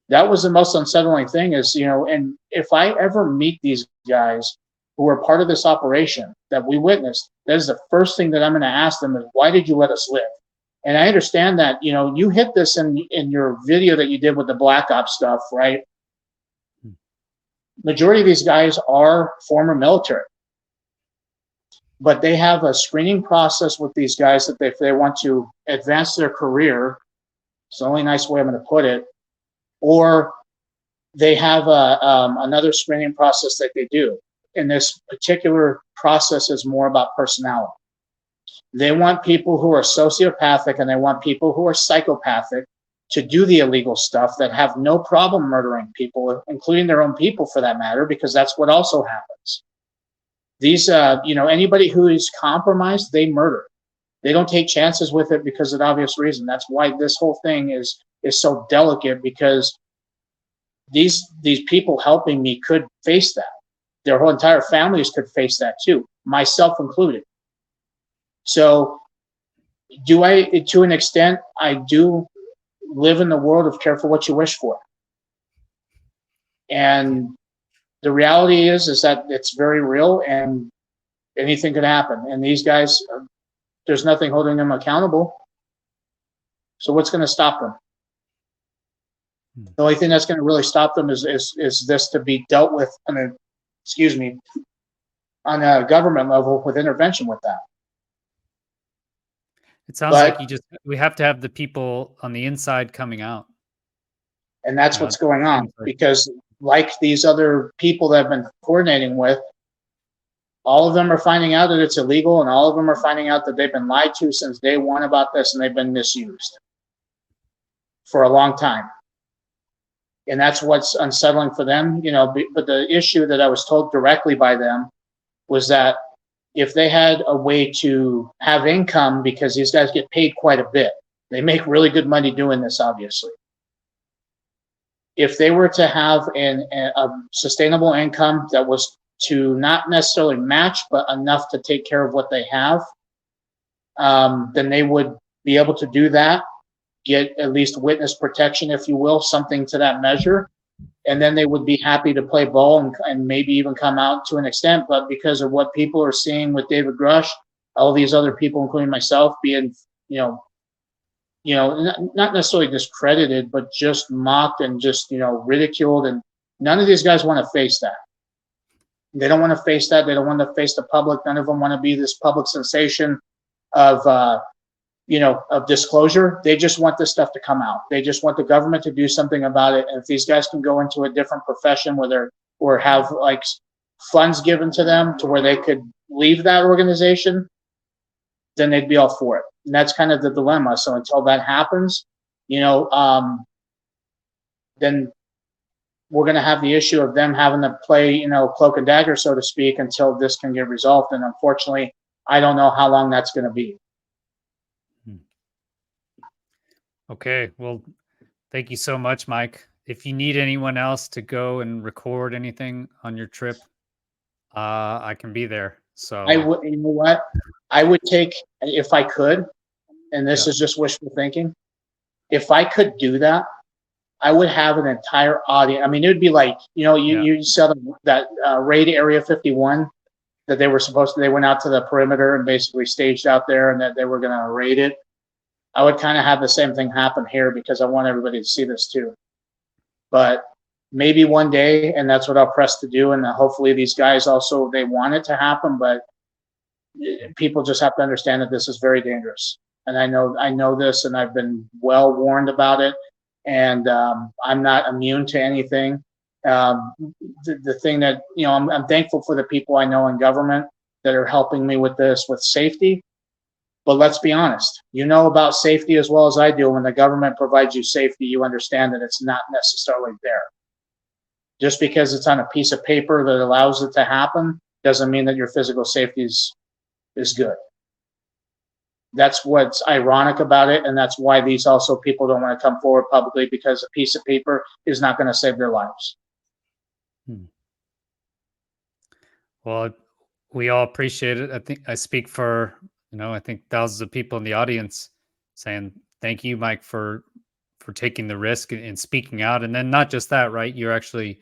That was the most unsettling thing is, and if I ever meet these guys who are part of this operation that we witnessed, that is the first thing that I'm going to ask them is, why did you let us live? And I understand that, you hit this in your video that you did with the Black Ops stuff, right? Majority of these guys are former military, but they have a screening process with these guys that if they want to advance their career, it's the only nice way I'm going to put it, or they have another screening process that they do. And this particular process is more about personality. They want people who are sociopathic and they want people who are psychopathic to do the illegal stuff that have no problem murdering people, including their own people for that matter, because that's what also happens. These, anybody who is compromised, they murder. They don't take chances with it because of the obvious reason. That's why this whole thing is so delicate, because these people helping me could face that. Their whole entire families could face that too, myself included. So to an extent, I do live in the world of careful what you wish for. And the reality is that it's very real and anything could happen. And these guys, there's nothing holding them accountable. So what's going to stop them? The only thing that's going to really stop them is this to be dealt with on a government level with intervention with that. It sounds like we have to have the people on the inside coming out. And that's what's going on, because like these other people that I've been coordinating with, all of them are finding out that it's illegal, and all of them are finding out that they've been lied to since day one about this, and they've been misused for a long time. And that's what's unsettling for them, but the issue that I was told directly by them was that if they had a way to have income, because these guys get paid quite a bit, they make really good money doing this, obviously. If they were to have a sustainable income that was to not necessarily match, but enough to take care of what they have, then they would be able to do that, get at least witness protection, if you will, something to that measure. And then they would be happy to play ball and maybe even come out to an extent. But because of what people are seeing with David Grush, all these other people, including myself, being, not necessarily discredited, but just mocked and just, ridiculed. And none of these guys want to face that. They don't want to face that. They don't want to face the public. None of them want to be this public sensation of disclosure. They just want this stuff to come out. They just want the government to do something about it. And if these guys can go into a different profession or have like funds given to them to where they could leave that organization, then they'd be all for it. And that's kind of the dilemma. So until that happens, then we're going to have the issue of them having to play, cloak and dagger, so to speak, until this can get resolved. And unfortunately, I don't know how long that's going to be. Okay, well, thank you so much, Mike. If you need anyone else to go and record anything on your trip, I can be there. So you know what? I would take, if I could, and this is just wishful thinking, if I could do that, I would have an entire audience. I mean, it would be like, you saw that raid Area 51 that they went out to the perimeter and basically staged out there, and that they were going to raid it. I would kind of have the same thing happen here, because I want everybody to see this too. But maybe one day, and that's what I'll press to do. And hopefully these guys also, they want it to happen, but people just have to understand that this is very dangerous. And I know this, and I've been well warned about it. And I'm not immune to anything. The thing that, I'm thankful for the people I know in government that are helping me with this, with safety. But let's be honest, about safety as well as I do. When the government provides you safety, you understand that it's not necessarily there. Just because it's on a piece of paper that allows it to happen doesn't mean that your physical safety is good. That's what's ironic about it, and that's why these also people don't want to come forward publicly, because a piece of paper is not going to save their lives. Well, we all appreciate it. I think I speak for, I think thousands of people in the audience saying thank you, Mike, for taking the risk and speaking out. And then not just that, right? You're actually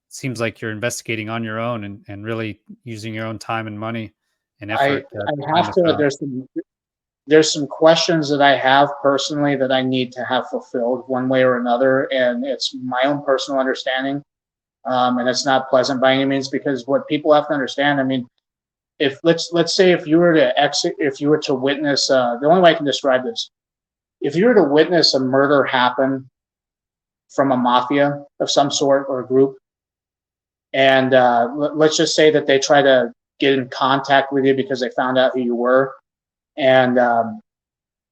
seems like you're investigating on your own and really using your own time and money and effort. I have to. There's some questions that I have personally that I need to have fulfilled one way or another, and it's my own personal understanding. And it's not pleasant by any means, because what people have to understand, I mean, if let's say if you were to witness, the only way I can describe this, if you were to witness a murder happen from a mafia of some sort or a group, and let's just say that they try to get in contact with you because they found out who you were, and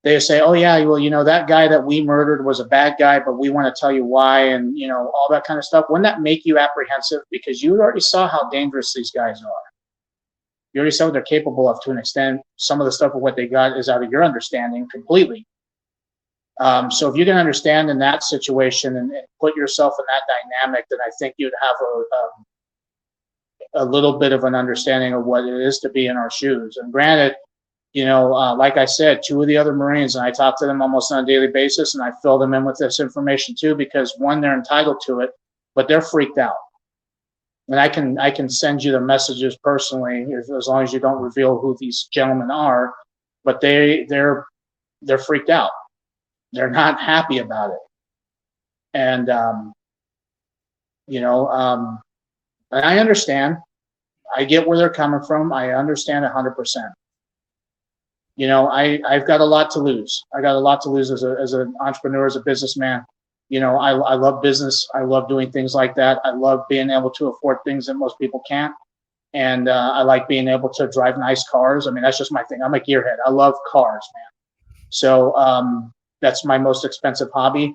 they say, oh yeah, well, that guy that we murdered was a bad guy, but we want to tell you why, and all that kind of stuff. Wouldn't that make you apprehensive? Because you already saw how dangerous these guys are. You already saw what they're capable of to an extent. Some of the stuff of what they got is out of your understanding completely. So if you can understand in that situation and put yourself in that dynamic, then I think you'd have a little bit of an understanding of what it is to be in our shoes. And granted, like I said, 2 of the other Marines, and I talk to them almost on a daily basis, and I fill them in with this information too, because one, they're entitled to it, but they're freaked out. And I can send you the messages personally, as long as you don't reveal who these gentlemen are, but they're freaked out. They're not happy about it. And, and I understand. I get where they're coming from. I understand 100%. I've got a lot to lose. I got a lot to lose as an entrepreneur, as a businessman. I love business. I love doing things like that. I love being able to afford things that most people can't. And I like being able to drive nice cars. I mean, that's just my thing. I'm a gearhead. I love cars, man. So that's my most expensive hobby.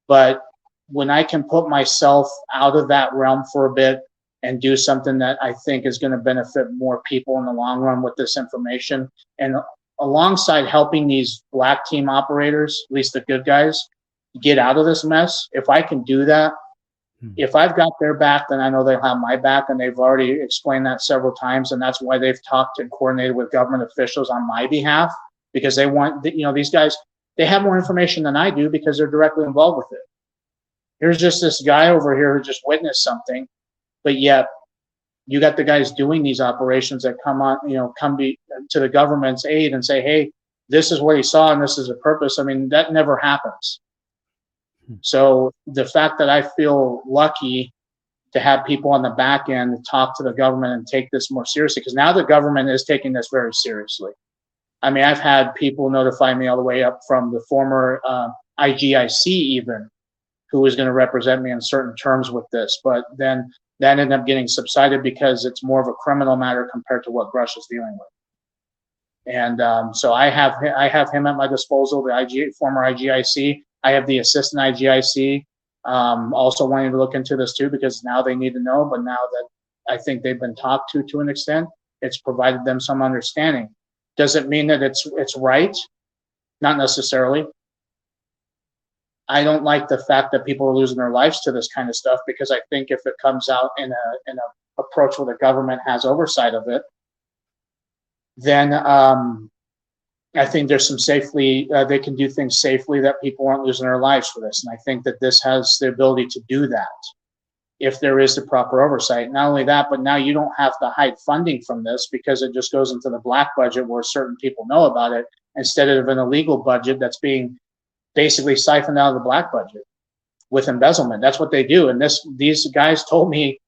But when I can put myself out of that realm for a bit and do something that I think is going to benefit more people in the long run with this information, and alongside helping these black team operators, at least the good guys, get out of this mess, if I can do that, if I've got their back, then I know they'll have my back, and they've already explained that several times, and that's why they've talked and coordinated with government officials on my behalf, because they want, these guys, they have more information than I do because they're directly involved with it. Here's just this guy over here who just witnessed something, but yet you got the guys doing these operations that come to the government's aid and say, hey, this is what he saw and this is the purpose. I mean, that never happens. So the fact that I feel lucky to have people on the back end talk to the government and take this more seriously, because now the government is taking this very seriously. I mean, I've had people notify me all the way up from the former IGIC even, who was going to represent me in certain terms with this, but then that ended up getting subsided because it's more of a criminal matter compared to what Grush is dealing with. And so I have him at my disposal, the former IGIC. I have the assistant IGIC also wanting to look into this too, because now they need to know. But now that I think they've been talked to an extent, it's provided them some understanding. Does it mean that it's right? Not necessarily. I don't like the fact that people are losing their lives to this kind of stuff, because I think if it comes out in a approach where the government has oversight of it, then I think there's some they can do things safely that people aren't losing their lives for this. And I think that this has the ability to do that if there is the proper oversight. Not only that, but now you don't have to hide funding from this, because it just goes into the black budget where certain people know about it, instead of an illegal budget that's being basically siphoned out of the black budget with embezzlement. That's what they do. And these guys told me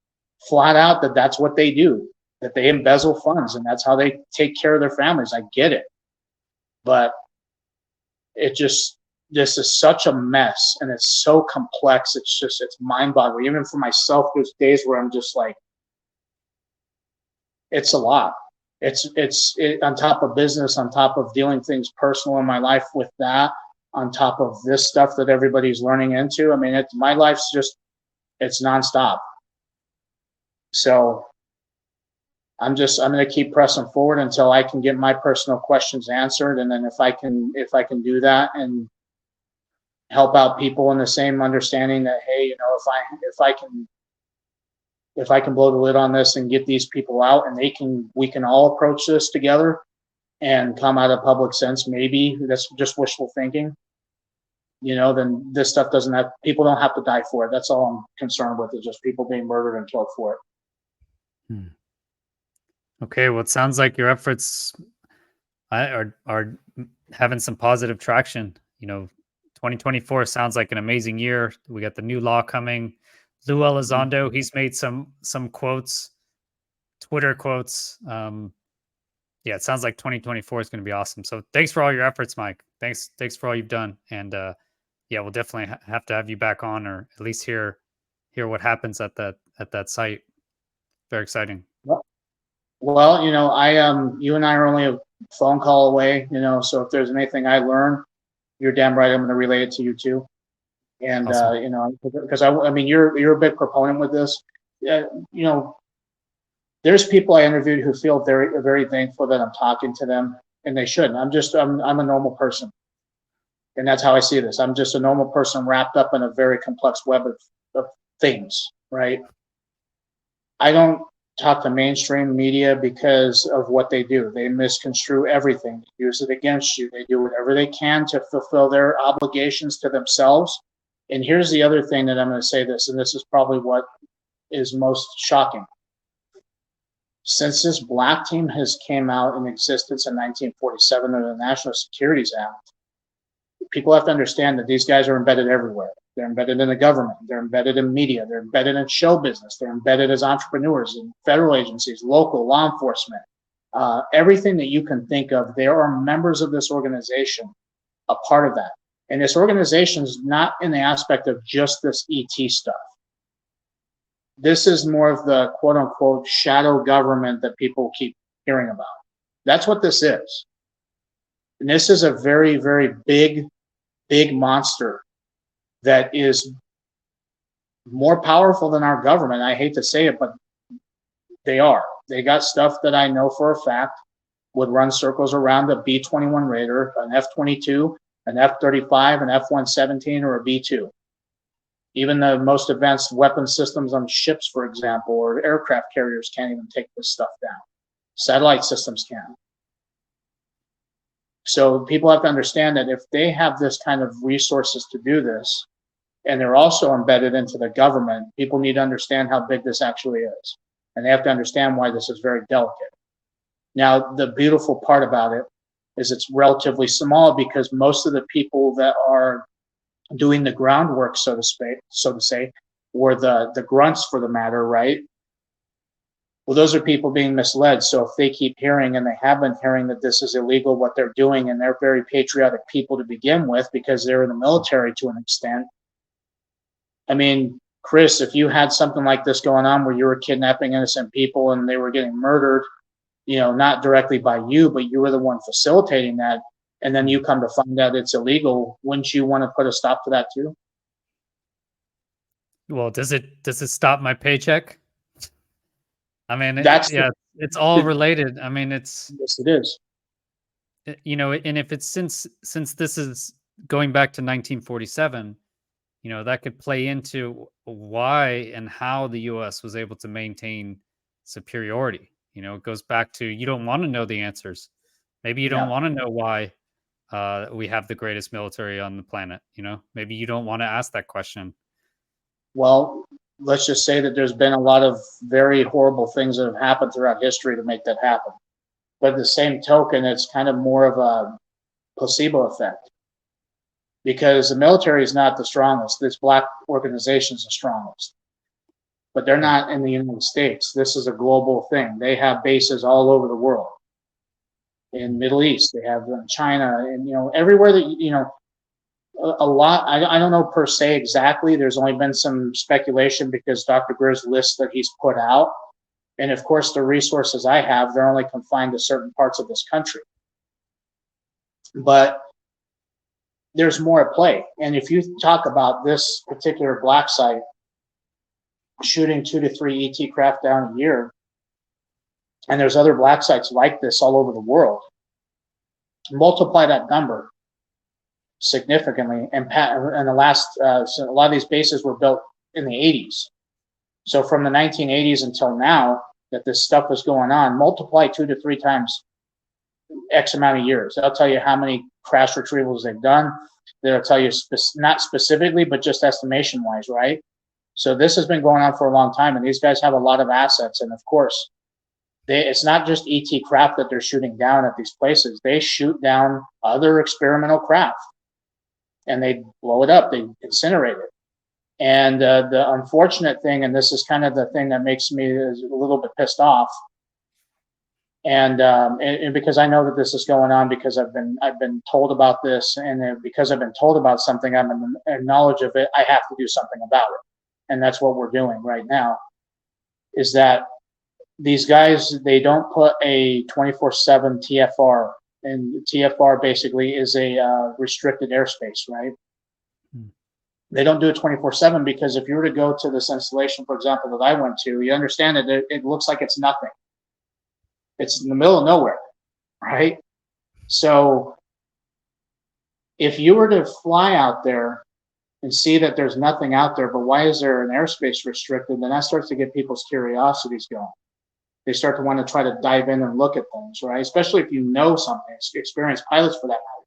flat out that that's what they do, that they embezzle funds, and that's how they take care of their families. I get it. But this is such a mess, and it's so complex. It's mind-boggling. Even for myself, there's days where I'm just like, it's a lot. It's on top of business, on top of dealing things personal in my life with that, on top of this stuff that everybody's learning into. I mean, my life's just It's nonstop. So I'm going to keep pressing forward until I can get my personal questions answered. And then if I can do that and help out people in the same understanding that, hey, you know, if I can blow the lid on this and get these people out and we can all approach this together and come out of public sense, maybe that's just wishful thinking, you know, then this stuff people don't have to die for it. That's all I'm concerned with, is just people being murdered and killed for it. Okay, well, it sounds like your efforts are having some positive traction. You know, 2024 sounds like an amazing year. We got the new law coming. Lou Elizondo, he's made some quotes, Twitter quotes. Yeah, it sounds like 2024 is going to be awesome. So thanks for all your efforts, Mike. Thanks for all you've done. And yeah, we'll definitely have to have you back on, or at least hear what happens at that site. Very exciting. Well, you know, you and I are only a phone call away, you know, so if there's anything I learn, you're damn right I'm going to relay it to you too. And, awesome. you know, because I mean, you're a big proponent with this. You know, there's people I interviewed who feel very, very thankful that I'm talking to them, and they shouldn't. I'm a normal person. And that's how I see this. I'm just a normal person wrapped up in a very complex web of things, right? I don't talk to mainstream media because of what they do. They misconstrue everything, they use it against you. They do whatever they can to fulfill their obligations to themselves. And here's the other thing that I'm going to say this, and this is probably what is most shocking. Since this black team has came out in existence in 1947 under the National Securities Act, people have to understand that these guys are embedded everywhere. They're embedded in the government. They're embedded in media. They're embedded in show business. They're embedded as entrepreneurs in federal agencies, local law enforcement, everything that you can think of. There are members of this organization, a part of that. And this organization is not in the aspect of just this ET stuff. This is more of the quote unquote shadow government that people keep hearing about. That's what this is. And this is a very, very big monster that is more powerful than our government. I hate to say it, but they are. They got stuff that I know for a fact would run circles around a B-21 Raider, an F-22, an F-35, an F-117, or a B-2. Even the most advanced weapon systems on ships, for example, or aircraft carriers can't even take this stuff down. Satellite systems can. So people have to understand that if they have this kind of resources to do this, and they're also embedded into the government, people need to understand how big this actually is. And they have to understand why this is very delicate. Now, the beautiful part about it is it's relatively small, because most of the people that are doing the groundwork, so to say, or the grunts for the matter, right? Well, those are people being misled. So if they keep hearing, and they have been hearing, that this is illegal, what they're doing, and they're very patriotic people to begin with because they're in the military to an extent. I mean, Chris, if you had something like this going on where you were kidnapping innocent people and they were getting murdered, you know, not directly by you, but you were the one facilitating that, and then you come to find out it's illegal, wouldn't you want to put a stop to that too? Well, does it stop my paycheck? I mean, That's it's all related. I mean, yes, it is. you know, and if it's since this is going back to 1947, you know, that could play into why and how the US was able to maintain superiority. You know, it goes back to, you don't want to know the answers. Maybe you don't Yeah. want to know why we have the greatest military on the planet. You know, maybe you don't want to ask that question. Well, let's just say that there's been a lot of very horrible things that have happened throughout history to make that happen. But the same token, it's kind of more of a placebo effect, because the military is not the strongest. This black organization is the strongest, but they're not in the United States. This is a global thing. They have bases all over the world. In Middle East, they have in China, and you know, everywhere that you know. A lot. I don't know per se exactly. There's only been some speculation because Dr. Greer's list that he's put out, and of course the resources I have, they're only confined to certain parts of this country. But there's more at play. And if you talk about this particular black site, shooting 2 to 3 ET craft down a year. And there's other black sites like this all over the world. Multiply that number significantly, and the last, so a lot of these bases were built in the 80s. So from the 1980s until now that this stuff was going on, multiply 2 to 3 times X amount of years. That'll tell you how many crash retrievals they've done. They'll tell you not specifically, but just estimation wise, right? So this has been going on for a long time, and these guys have a lot of assets. And of course, it's not just ET craft that they're shooting down at these places. They shoot down other experimental craft, and they blow it up. They incinerate it. And the unfortunate thing, and this is kind of the thing that makes me a little bit pissed off, and because I know that this is going on, because I've been told about this, and because I've been told about something, I'm in knowledge of it. I have to do something about it, and that's what we're doing right now. Is that these guys, they don't put a 24/7 TFR, and TFR basically is a restricted airspace, right? They don't do it 24/7 because if you were to go to this installation, for example, that I went to, you understand that it looks like it's nothing. It's in the middle of nowhere, right? So if you were to fly out there and see that there's nothing out there, but why is there an airspace restricted? Then that starts to get people's curiosities going. They start to want to try to dive in and look at things, right? Especially if you know something, experienced pilots for that matter.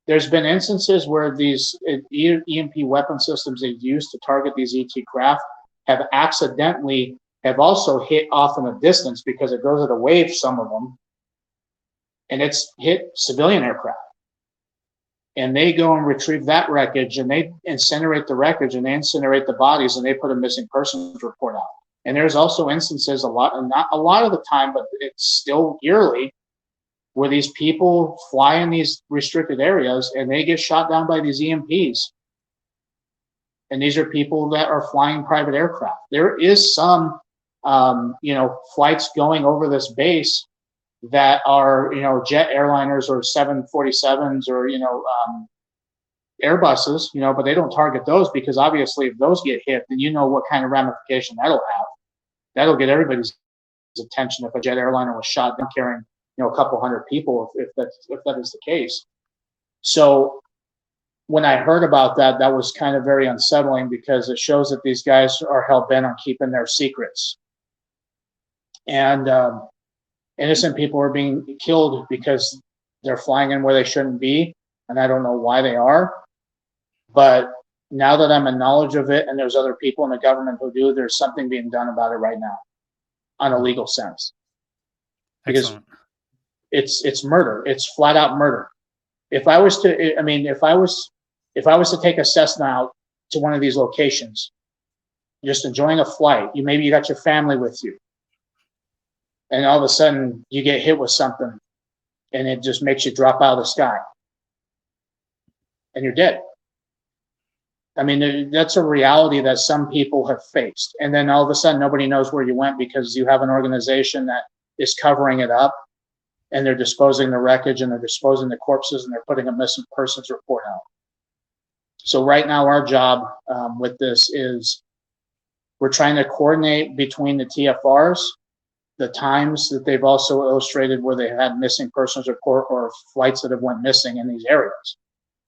There's been instances where these EMP weapon systems they've used to target these ET craft have also hit off in a distance because it goes at a wave, some of them, and it's hit civilian aircraft. And they go and retrieve that wreckage, and they incinerate the wreckage, and they incinerate the bodies, and they put a missing persons report out. And there's also instances, not a lot of the time, but it's still yearly, where these people fly in these restricted areas and they get shot down by these EMPs. And these are people that are flying private aircraft. There is some, flights going over this base that are, jet airliners or 747s or, Airbuses, but they don't target those because obviously if those get hit, then you know what kind of ramification that'll have. That'll get everybody's attention if a jet airliner was shot down carrying, a couple hundred people, if that is the case. So when I heard about that, that was kind of very unsettling because it shows that these guys are hell-bent on keeping their secrets. And innocent people are being killed because they're flying in where they shouldn't be, and I don't know why they are. But now that I'm in knowledge of it, and there's other people in the government who do, there's something being done about it right now on a legal sense. Because Excellent. it's murder. It's flat out murder. If I was to take a Cessna out to one of these locations, just enjoying a flight, maybe you got your family with you, and all of a sudden you get hit with something, and it just makes you drop out of the sky, and you're dead. I mean, that's a reality that some people have faced. And then all of a sudden, nobody knows where you went because you have an organization that is covering it up, and they're disposing the wreckage, and they're disposing the corpses, and they're putting a missing persons report out. So right now, our job with this is we're trying to coordinate between the TFRs, the times that they've also illustrated where they had missing persons report or flights that have went missing in these areas.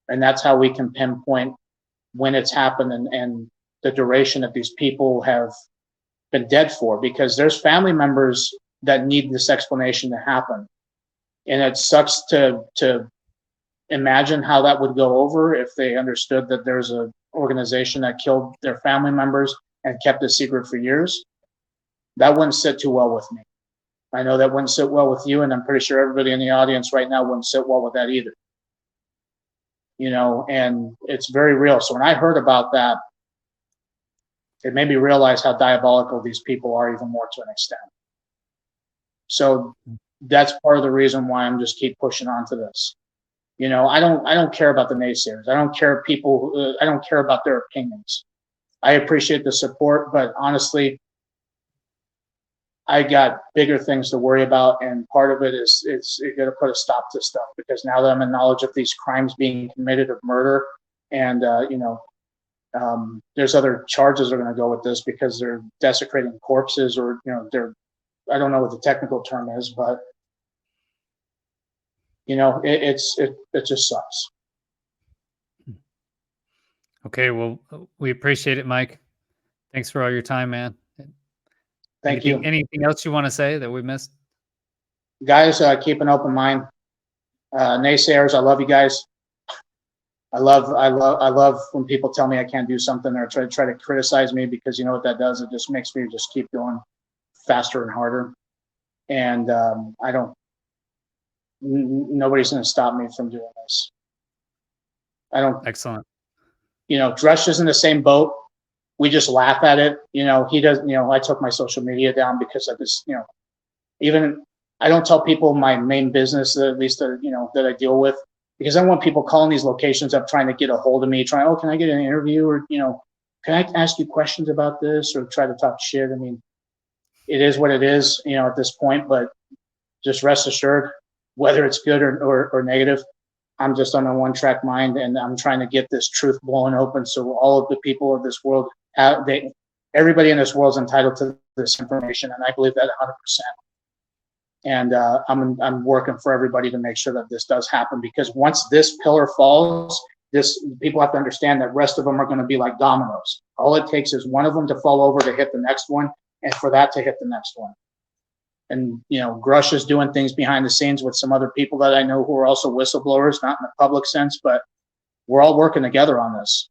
And that's how we can pinpoint when it's happened and the duration that these people have been dead for, because there's family members that need this explanation to happen. And it sucks to imagine how that would go over if they understood that there's an organization that killed their family members and kept it secret for years. That wouldn't sit too well with me. I know that wouldn't sit well with you, and I'm pretty sure everybody in the audience right now wouldn't sit well with that either. And it's very real. So when I heard about that, it made me realize how diabolical these people are even more to an extent. So that's part of the reason why I'm just keep pushing on to this. I don't care about the naysayers. I don't care I don't care about their opinions. I appreciate the support, but honestly, I got bigger things to worry about, and part of it is you got to put a stop to stuff, because now that I'm in knowledge of these crimes being committed of murder, and There's other charges that are going to go with this because they're desecrating corpses, or I don't know what the technical term is, but it just sucks. Okay, well, we appreciate it, Mike. Thanks for all your time, man. Thank you, Anything else you want to say that we missed? guys. Keep an open mind. Naysayers, I love you guys. I love when people tell me I can't do something or try to criticize me, because you know what that does? It just makes me just keep going faster and harder. And nobody's going to stop me from doing this. Excellent. Drush is in the same boat. We just laugh at it. He does, I took my social media down because of this, even I don't tell people my main business, at least, that I deal with, because I want people calling these locations up, trying to get a hold of me, can I get an interview, or, can I ask you questions about this, or try to talk shit. I mean, it is what it is, at this point, but just rest assured, whether it's good or negative, I'm just on a one-track mind, and I'm trying to get this truth blown open so all of the people of this world, everybody in this world is entitled to this information, and I believe that 100%. And I'm working for everybody to make sure that this does happen, because once this pillar falls, people have to understand that rest of them are going to be like dominoes. All it takes is one of them to fall over to hit the next one, and for that to hit the next one. And, Grush is doing things behind the scenes with some other people that I know who are also whistleblowers, not in the public sense, but we're all working together on this.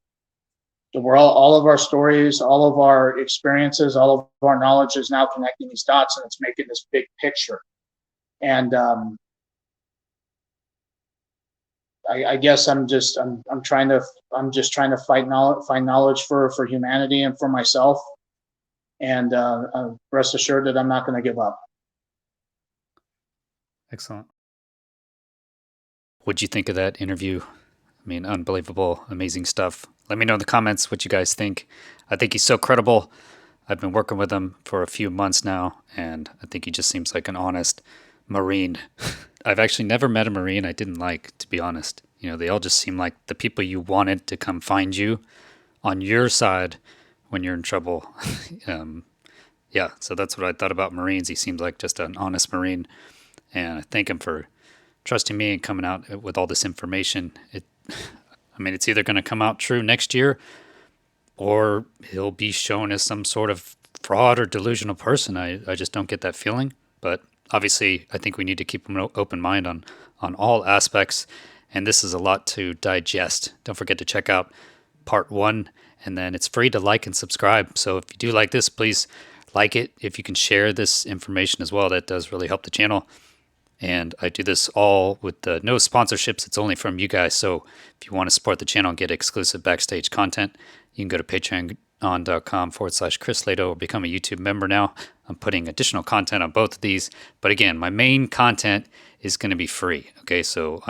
So we're all of our stories, all of our experiences, all of our knowledge is now connecting these dots, and it's making this big picture. And I guess I'm just trying to find knowledge for humanity and for myself. And rest assured that I'm not going to give up. Excellent. What'd you think of that interview? I mean, unbelievable, amazing stuff. Let me know in the comments what you guys think. I think he's so credible. I've been working with him for a few months now, and I think he just seems like an honest Marine. I've actually never met a Marine I didn't like, to be honest. They all just seem like the people you wanted to come find you on your side when you're in trouble. Yeah, so that's what I thought about Marines. He seems like just an honest Marine, and I thank him for trusting me and coming out with all this information. It's either going to come out true next year, or he'll be shown as some sort of fraud or delusional person. I just don't get that feeling. But obviously, I think we need to keep an open mind on all aspects, and this is a lot to digest. Don't forget to check out part 1, and then it's free to like and subscribe. So if you do like this, please like it. If you can share this information as well, that does really help the channel. And I do this all with no sponsorships. It's only from you guys. So if you want to support the channel and get exclusive backstage content, you can go to patreon.com/Chris Lehto or become a YouTube member now. I'm putting additional content on both of these. But again, my main content is going to be free. Okay, so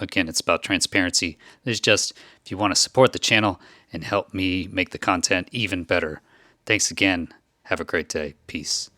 it's about transparency. It's just, if you want to support the channel and help me make the content even better. Thanks again. Have a great day. Peace.